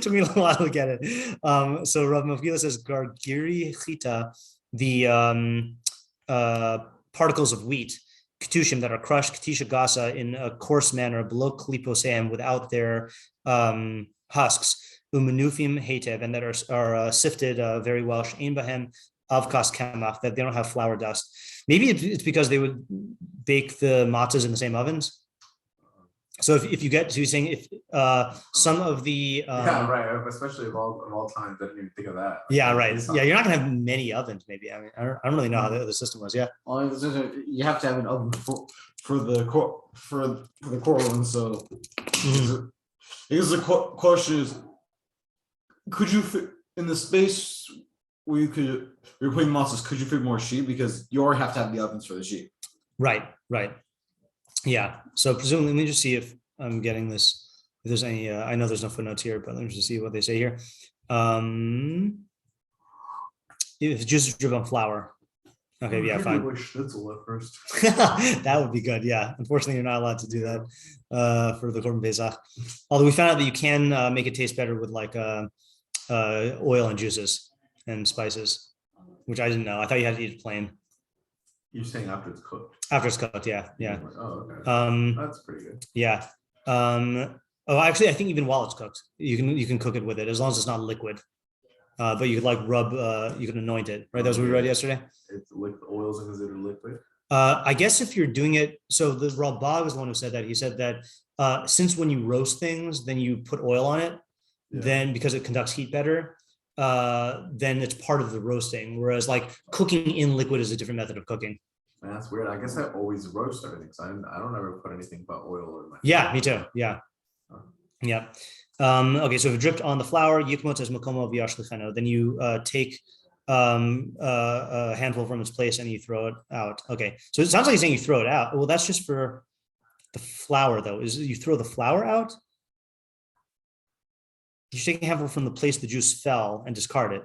Took me a little while to get it. So Rambam Bekius says gargiri chita, the particles of wheat, ketushim that are crushed, ketisha gasa in a coarse manner, below kliposam, without their husks, umenufim hetev, and that are sifted very well, shein bahem avkas kamach, that they don't have flour dust. Maybe it's because they would bake the matzahs in the same ovens. So if you get, so you're saying if some of the yeah, right, especially of all times, I didn't even think of that. Yeah, right. Yeah, you're not gonna have many ovens. Maybe I mean I don't really know how the system was. Yeah. Well, you have to have an oven for the core one. So I guess the question is, could you fit in the space where you're putting matzahs? Could you fit more sheep, because you already have to have the ovens for the sheep? Right. Yeah. So presumably, let me just see if I'm getting this. If there's any, I know there's no footnotes here, but let me just see what they say here. if juice is dripped on flour. Okay, yeah, fine. Schnitzel at first. That would be good. Yeah. Unfortunately, you're not allowed to do that for the Korban Pesach. Although we found out that you can make it taste better with like oil and juices and spices, which I didn't know. I thought you had to eat it plain. You're saying after it's cooked? After it's cooked, yeah. Oh, okay. That's pretty good. Yeah. Actually, I think even while it's cooked, you can cook it with it as long as it's not liquid. But you could like rub, you can anoint it, right? That was what we read yesterday. It's oils are considered liquid. I guess if you're doing it, so the Rambam was the one who said that. He said that since when you roast things, then you put oil on it, then because it conducts heat better, then it's part of the roasting. Whereas like cooking in liquid is a different method of cooking. Man, that's weird. I guess I always roast everything. So I don't ever put anything but oil in my food. Yeah, me too. Yeah. Yeah. Okay, so if it dripped on the flour, then you take a handful from its place and you throw it out. Okay, so it sounds like you're saying you throw it out. Well, that's just for the flour, though. Is you throw the flour out? You're taking a handful from the place the juice fell and discard it.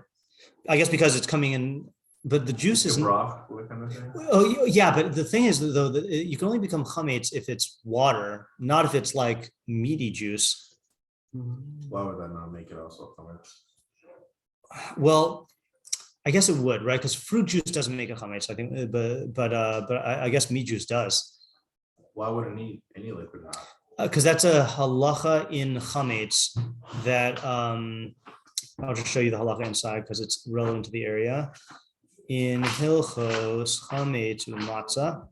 I guess because it's coming in, but the juice isn't. Oh, yeah, but the thing is, though, that you can only become chametz if it's water, not if it's like meaty juice. Why would that not make it also chametz? Well, I guess it would, right? Because fruit juice doesn't make a chametz, I think, but I guess meat juice does. Why would it need any liquid not? Because that's a halacha in chametz that I'll just show you the halacha inside because it's relevant to the area. In Hilchos chametz v'matza.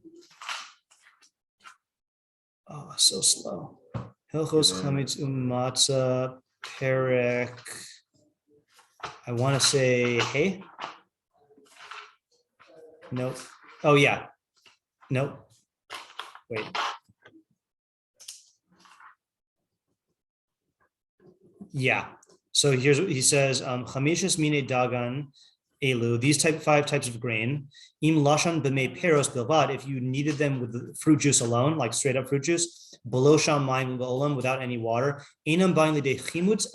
Oh, so slow. Hilchos chametz v'matza perek. I want to say hey. Nope. Oh yeah. Nope. Wait. Yeah. So here's what he says. Chamishas mine dagan elu. These five types of grain. Im lashan b'mei peros bilvad. If you needed them with the fruit juice alone, like straight up fruit juice, below sham mayim ba'olam, without any water. Einam bain lidei chimutz.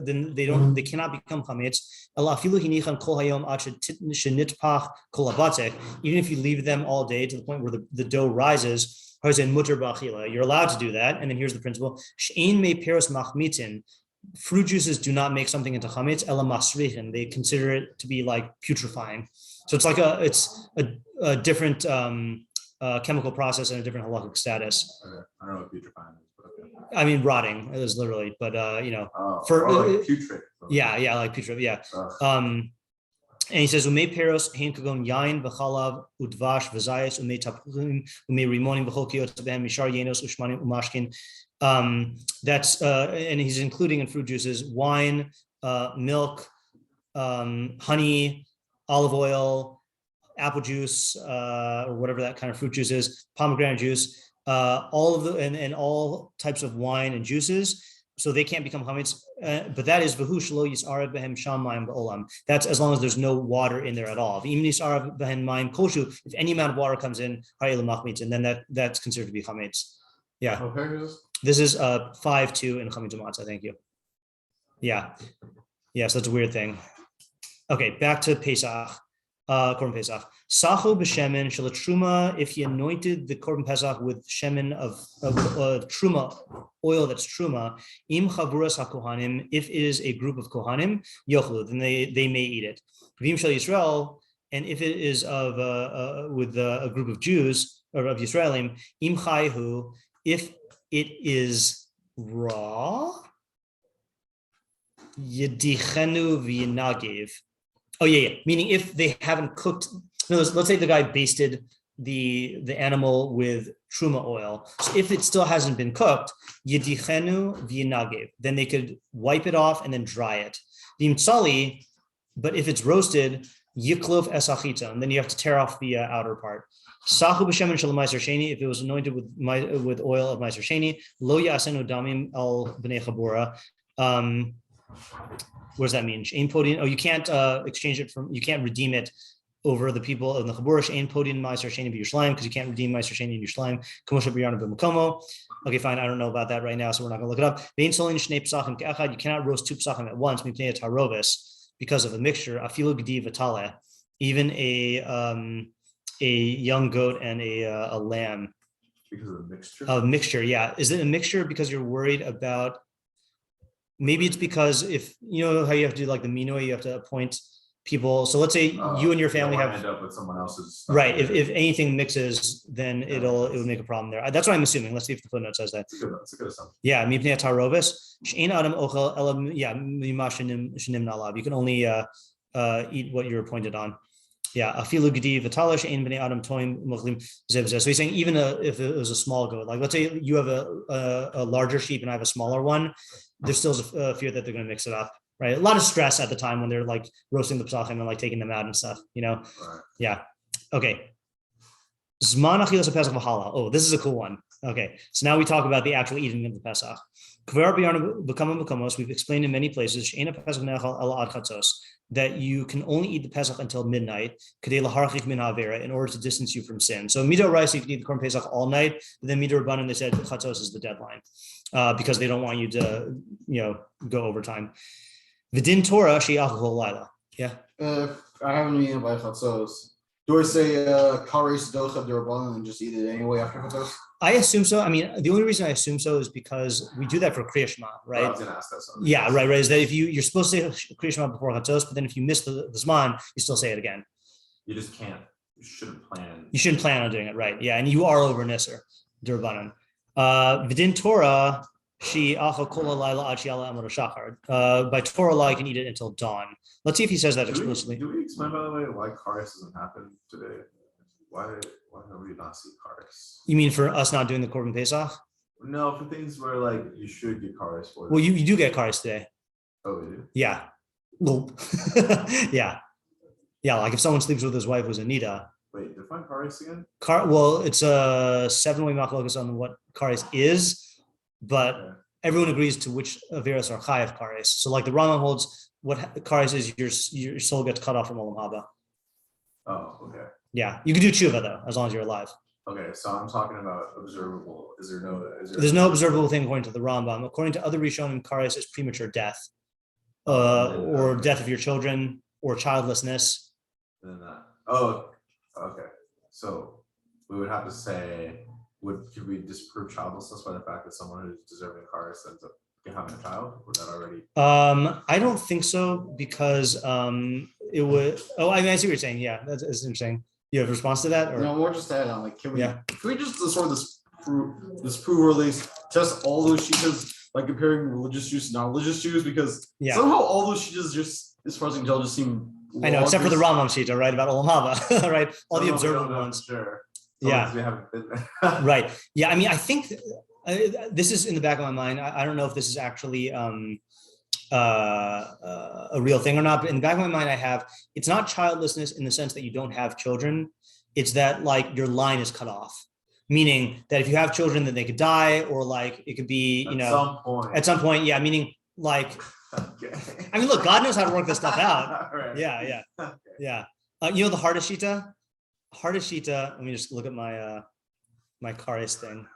Then they cannot become chametz. Ela afilu hinichan kol hayom ad shenitpach kol habatzek. Even if you leave them all day to the point where the dough rises. You're allowed to do that. And then here's the principle. Fruit juices do not make something into chametz, ela masrichin. They consider it to be like putrefying. So it's like a different chemical process and a different halakhic status. Okay. I don't know what putrefying is, but okay. I mean, rotting is literally, but like putrid. Yeah, like putrid, yeah. And he says, "Umei peros hein kagon yain v'chalav udvash v'zayis umei tapuchim umei rimonim v'cholkiot behem mishar yenos ushmanim umashkin." That's and he's including in fruit juices wine, milk, honey, olive oil, apple juice, or whatever that kind of fruit juice is, pomegranate juice, all of the and all types of wine and juices. So they can't become chametz, but that is v'hu shelo yisarad behem sham mayim ba'olam. That's as long as there's no water in there at all. V'im yisarad behem mayim koshu. If any amount of water comes in, ha'il machmitz, and then that's considered to be chametz. Yeah. Okay. This is 5-2 in chametz u'matzah. Thank you. Yeah. So that's a weird thing. Okay, back to Pesach. Korban Pesach. Sacho b'shemen shelatruma. If he anointed the Korban Pesach with shemen of truma, oil that's truma, im chavuras hakohanim. If it is a group of kohanim, yochlu, then they may eat it. V'im shel Yisrael, and if it is of with a group of Jews or of Yisraelim, im chayhu. If it is raw, yedichenu v'yinagiv. Oh yeah. Meaning if they haven't cooked. No, let's say the guy basted the animal with truma oil. So if it still hasn't been cooked, yedichenu v'yinagiv. Then they could wipe it off and then dry it. V'imtzali, but if it's roasted, yiklov esachita, and then you have to tear off the outer part. Sachu b'shemen shel ma'aser sheni. If it was anointed with oil of ma'aser sheni, lo ya'asenu damim al b'nei chavurah. What does that mean? Oh, you can't exchange it you can't redeem it over the people of the chavurah. Shein podin ma'aser sheni b'Yerushalayim, because you can't redeem ma'aser sheni in Yerushalayim. Kamosha b'yarna b'makomo. Okay, fine. I don't know about that right now, so we're not going to look it up. Vein solin shnei pesachim ke'echad. You cannot roast two pesachim at once. Mipnei tarovis, because of a mixture, afilu gedi v'taleh, even a young goat and a lamb. Because of the mixture? A mixture, yeah. Is it a mixture because you're worried about, maybe it's because if, you know how you have to do like the minoi, you have to appoint people. So let's say you and your family have, end up with someone else's stuff. right. If anything mixes, then it would make a problem there. That's what I'm assuming. Let's see if the footnote says that. That's a good assumption. Yeah, mipnei tarovis. She'ein adam ochel ela, yeah, mima shenim nalav. You can only eat what you're appointed on. Yeah, afilu gedi v'talash ein bnei adam toim mochlim zev zeh. So he's saying even if it was a small goat, like let's say you have a larger sheep and I have a smaller one, there's still a fear that they're going to mix it up, right? A lot of stress at the time when they're like roasting the pesach and like taking them out and stuff, you know? Right. Yeah. Okay. Zman achilas pesach v'halal. Oh, this is a cool one. Okay, so now we talk about the actual eating of the pesach. We've explained in many places that you can only eat the pesach until midnight in order to distance you from sin. So mido rice, you can eat the korban pesach all night, but then mido rabbanan, they said chatzos is the deadline because they don't want you to, go over time. V'din Torah she'achol laila. Yeah. If I haven't eaten by chatzos, do I say kares docha d'rabbanan and just eat it anyway after chatzos? I assume so. I mean, the only reason I assume so is because we do that for Kriya Shema, right? I was going to ask that. Yeah, right. Is that if you're supposed to say Kriya Shema before Chatzos, but then if you miss the Zman, you still say it again. You just can't. You shouldn't plan. You shouldn't plan on doing it, right? Yeah, and you are over Nisr, Durbanan. V'din Torah, she acha kol halayla ad she'ala amar shachar. By Torah law, you can eat it until dawn. Let's see if he says that explicitly. Do we explain, by the way, why kares doesn't happen today? Why have we not seen kares? You mean for us not doing the Korban Pesach? No, for things where like you should get kares for. Well, you do get kares today. Oh, you do? Yeah. Well, yeah. Yeah, like if someone sleeps with his wife who's a nida. Wait, define kares again? Well, it's a 7-way machlokas on what kares is, but everyone agrees to which averos are chayav kares. So like the Rambam holds what kares is, your soul gets cut off from olam haba. Oh, okay. Yeah, you can do tshuva though, as long as you're alive. Okay, so I'm talking about observable. There's no observable thing according to the Rambam. According to other Rishonim, kares is premature death, or death of your children, or childlessness. Oh, okay. So we would have to say, could we disprove childlessness by the fact that someone who's deserving kares ends up having a child? Would that already? I don't think so because it would. Oh, I see what you're saying. Yeah, that's interesting. You have a response to that? Or? No, more just to add on. Like, can we just sort of disprove or at least test all those shitas, like comparing religious Jews to non-religious Jews, because somehow all those shitas just, as far as I can tell, just seem. I know, except for the Rambam shita, right, about olam haba, right? All the observable ones. Sure. Yeah. We haven't been there. Right. Yeah. I mean, I think this is in the back of my mind. I don't know if this is actually a real thing or not, but in the back of my mind, it's not childlessness in the sense that you don't have children. It's that like your line is cut off, meaning that if you have children, then they could die, or like it could be, at some point. Yeah. Meaning like, okay. I mean, look, God knows how to work this stuff out. Right. Yeah. Okay. Yeah. The hardest shita. Let me just look at my my kares thing.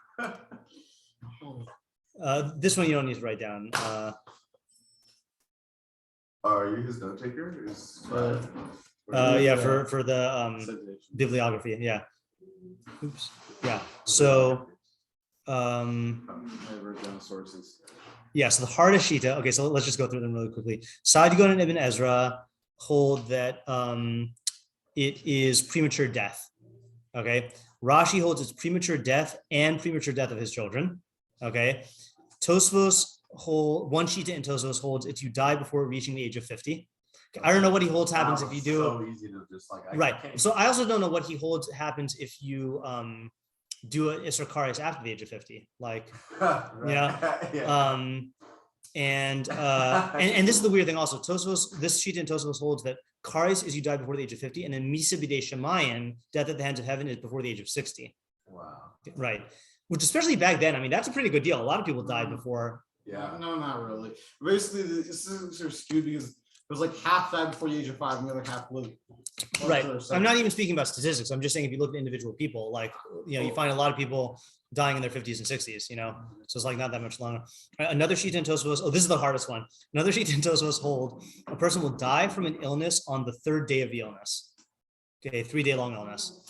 This one you don't need to write down. Are you his note taker? Yeah, for the bibliography. Yeah. Oops. Yeah. So I wrote down sources. Yeah, so the hardest shita. Okay, so let's just go through them really quickly. Sadigon and Ibn Ezra hold that it is premature death. Okay. Rashi holds it's premature death and premature death of his children. Okay. Tosfos one shita in Tosfos holds it's you die before reaching the age of 50. I don't know what he holds happens if you do. So easy to just like. Right. So I also don't know what he holds happens if you do a Isser Kares after the age of 50. Like, and this is the weird thing also. Tosfos, this shita in Tosfos holds that Kares is you die before the age of 50, and then Misa B'dei Shemayim, death at the hands of heaven, is before the age of 60. Wow. Right. Which especially back then, I mean, that's a pretty good deal. A lot of people died before. Yeah. No, not really. Basically, this is sort of skewed because it was like half died before the age of 5 and the other half lived Right. I'm not even speaking about statistics. I'm just saying if you look at individual people, like, you find a lot of people dying in their 50s and 60s, so it's like not that much longer. Another Shita and Tosfos, this is the hardest one. Another Shita and Tosfos hold a person will die from an illness on the third day of the illness. Okay, 3-day long illness.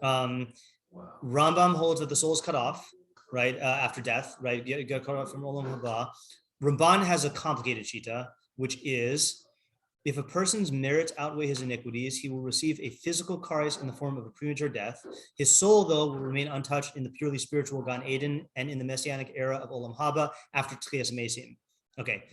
Rambam holds that the soul is cut off, right, after death, right? You get cut off from Olam Haba. Ramban has a complicated Shita, which is, if a person's merits outweigh his iniquities, he will receive a physical kares in the form of a premature death. His soul, though, will remain untouched in the purely spiritual Gan Eden and in the messianic era of Olam Haba after Tchias Mesim. Okay,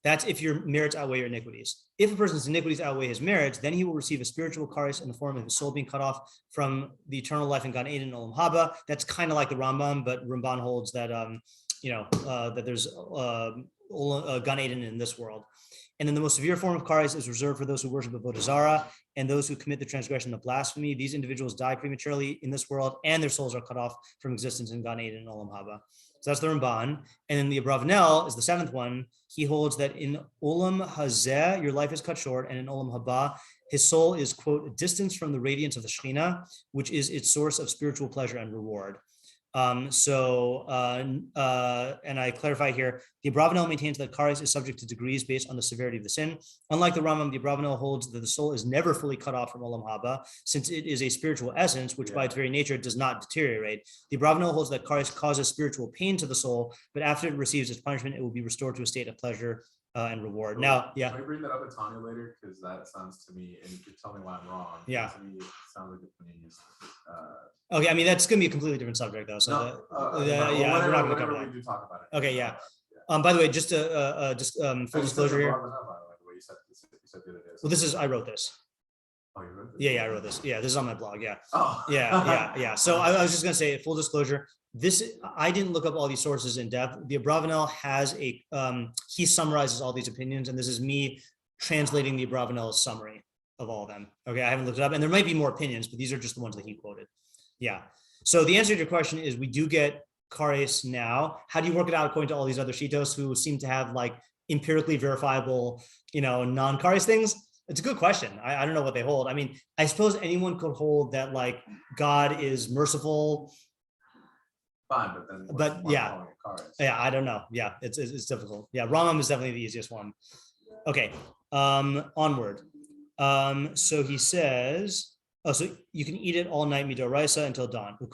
that's if your merits outweigh your iniquities. If a person's iniquities outweigh his merits, then he will receive a spiritual kares in the form of his soul being cut off from the eternal life in Gan Eden and Olam Haba. That's kind of like the Rambam, but Ramban holds that that there's Gan Eden in this world. And then the most severe form of kares is reserved for those who worship Avodah Zarah and those who commit the transgression of blasphemy. These individuals die prematurely in this world, and their souls are cut off from existence in Gan Eden and Olam Haba. So that's the Ramban. And then the Abravanel is the seventh one. He holds that in Olam Hazeh, your life is cut short, and in Olam Haba, his soul is, quote, distanced from the radiance of the Shekhinah, which is its source of spiritual pleasure and reward. And I clarify here, the Abravanel maintains that kares is subject to degrees based on the severity of the sin. Unlike the Rambam, the Abravanel holds that the soul is never fully cut off from Olam Haba, since it is a spiritual essence, which by its very nature does not deteriorate. The Abravanel holds that kares causes spiritual pain to the soul, but after it receives its punishment, it will be restored to a state of pleasure and reward. Now, Can we bring that up with Tanya later? Because that sounds to me, and you could tell me why I'm wrong. Yeah. To me, it sounds like the Panini's. Okay, I mean, that's going to be a completely different subject, though. So, we're not going to cover that. We do talk about it. Okay, yeah. By the way, just full disclosure here. Well, this is, I wrote this. Oh, you wrote this? Yeah, I wrote this. Yeah, this is on my blog. Yeah. Oh. Yeah. So I was just going to say, full disclosure, I didn't look up all these sources in depth. The Abravanel has he summarizes all these opinions, and this is me translating the Abravanel's summary of all of them. Okay, I haven't looked it up, and there might be more opinions, but these are just the ones that he quoted. Yeah. So the answer to your question is we do get kares now. How do you work it out according to all these other shitos who seem to have like empirically verifiable, non-kares things? It's a good question. I don't know what they hold. I mean, I suppose anyone could hold that like God is merciful. Fine, but yeah, I don't know. Yeah, it's difficult. Yeah, Rambam is definitely the easiest one. Okay, onward. So he says, so you can eat it all night midoraisa until dawn. So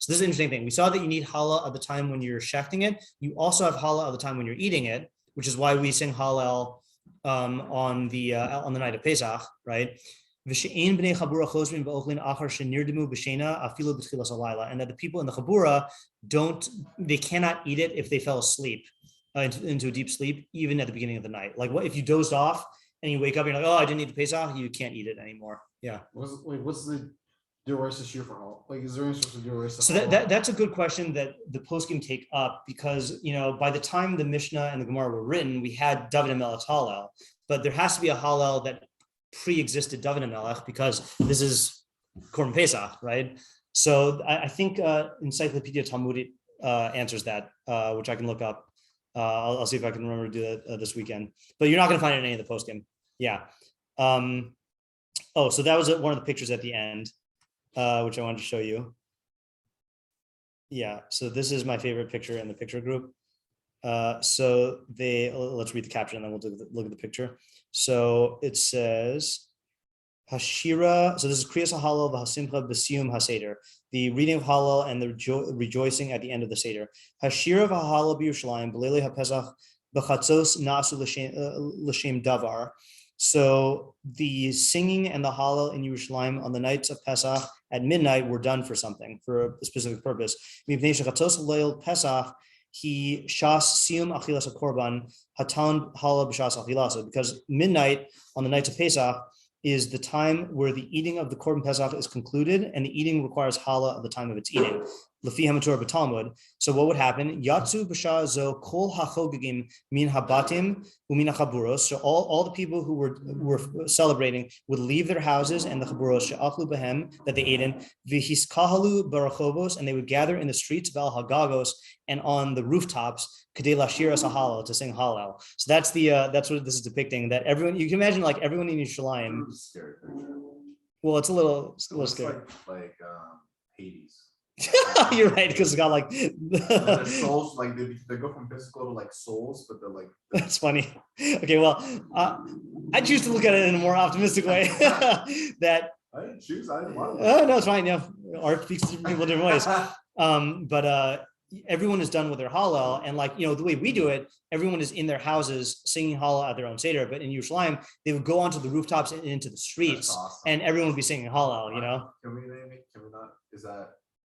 this is an interesting thing. We saw that you need halal at the time when you're shechting it. You also have halal at the time when you're eating it, which is why we sing halal on the night of Pesach, right? And that the people in the chavurah they cannot eat it if they fell asleep into a deep sleep, even at the beginning of the night. Like, what if you dozed off and you wake up and you're like, oh, I didn't eat the Pesach, you can't eat it anymore. Yeah. What's the deraisa shiur for halal? Like, is there any sort of deraisa? So that's a good question that the Postgame take up, because by the time the Mishnah and the Gemara were written, we had David HaMelech's halal, but there has to be a halal that pre-existed David HaMelech, because this is Korban Pesach, right? So I think Encyclopedia Talmudic answers that, which I can look up. I'll see if I can remember to do that this weekend. But you're not going to find it in any of the Postgame. Yeah. So that was one of the pictures at the end, which I wanted to show you. Yeah. So this is my favorite picture in the picture group. So let's read the caption and then we'll look at the picture. So it says, Hashira. So this is Kriyas HaHalal v'Hasimcha b'Siyum HaSeder, the reading of Halal and the rejoicing at the end of the Seder. Hashira v'Halal b'Yerushalayim b'Leilei HaPesach b'Chatzos nasu l'shem davar. So the singing and the Halal in Yerushalayim on the nights of Pesach at midnight were done for something, for a specific purpose. Mipnei shechatzos leil Pesach he shas siyum achilas korban hatan halal b'shas achilasa, because midnight on the nights of Pesach is the time where the eating of the Korban Pesach is concluded, and the eating requires halal at the time of its eating. Lefi hamator b'Talmud. So what would happen? Yatsu b'shah zo kol hachogegim min habatim umin hachaburos. So all the people who were celebrating would leave their houses and the chaburos she'achlu behem that they ate in v'hiskahalu barachovos, and they would gather in the streets of al hagagos and on the rooftops kadei lashiras halal, to sing Halal. So that's what this is depicting. That everyone, you can imagine like everyone in Yerushalayim. Scary picture. Well, it's a little It's scary. like Hades. You're right, because it's got like Their souls, like they go from physical to like souls, but they're like. that's funny. Okay, well, I choose to look at it in a more optimistic way. That I didn't choose. I didn't want to. oh no, it's fine. Yeah, art speaks to people different ways. But everyone is done with their Halal, and like the way we do it, everyone is in their houses singing Halal at their own seder. But in Yerushalayim, they would go onto the rooftops and into the streets, Awesome. and everyone would be singing Halal. Can we name it? Can we not? Is that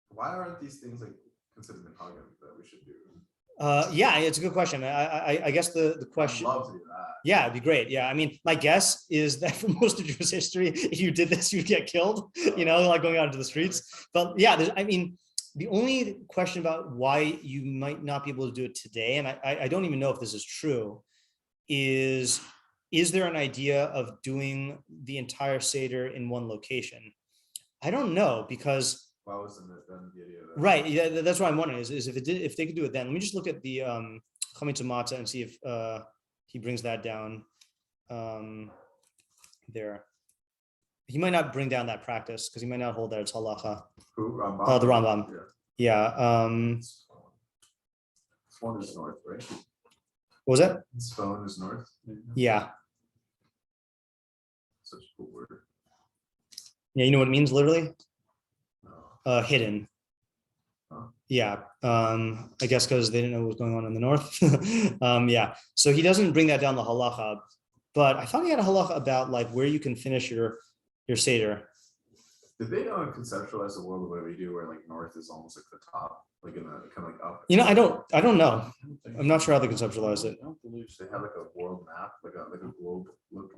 why aren't these things like considered Hagen that we should do? Yeah, it's a good question. I guess the question. I'd love to do that. Yeah, it'd be great. Yeah, I mean, my guess is that for most of Jewish history, if you did this, you'd get killed. Like going out into the streets. But yeah, the only question about why you might not be able to do it today, and I don't even know if this is true, is there an idea of doing the entire Seder in one location? I don't know, because Why wasn't it then the idea of that? right, yeah, that's what I'm wondering is if they could do it then. Let me just look at the chametz matzah and see if he brings that down there. He might not bring down that practice because he might not hold that it's halacha. Who? Rambam? The Rambam. Yeah. Yeah. Swan is north, right? What was that? Swan is north. Yeah. Such a cool word. Yeah, you know what it means literally? No. Hidden. Huh. Yeah. I guess because they didn't know what was going on in the north. Yeah. So he doesn't bring that down the halacha, but I thought he had a halacha about like where you can finish your Seder. Did they conceptualize the world the way we do, where like north is almost like the top, like in the kind of like up? I don't know. I'm not sure how they conceptualized it. I don't believe so. They have like a world map, like a globe look.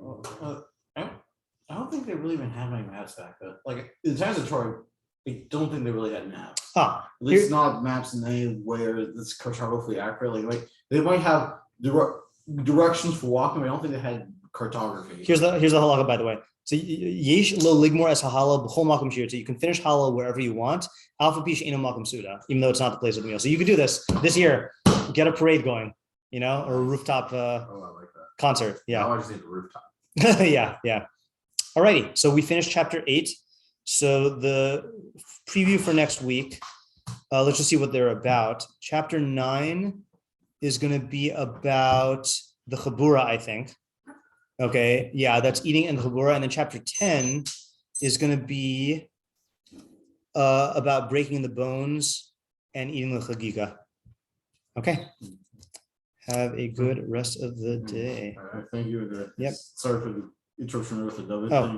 I don't think they really even have any maps back then. Like in times of Torah, I don't think they really had maps. At least not maps in any way that's cartographically accurate. Like they might have directions for walking, but I don't think they had cartography. Here's the halacha, by the way. So yesh lo ligmor es halal b'chol makom shiur. So you can finish halal wherever you want. Alpha pish eno makom suda, even though it's not the place of the meal. So you could do this year. Get a parade going, or a rooftop I like that. concert. Yeah. Now I just need a rooftop. Yeah. Alrighty. So we finished chapter 8. So the preview for next week. Let's just see what they're about. Chapter 9 is going to be about the chavurah, I think. Okay, yeah, that's eating and the chavurah. And then chapter 10 is going to be about breaking the bones and eating the chagiga. Okay. Have a good rest of the day. Thank you. Yep. Sorry for the interruption with the David Oh, thing.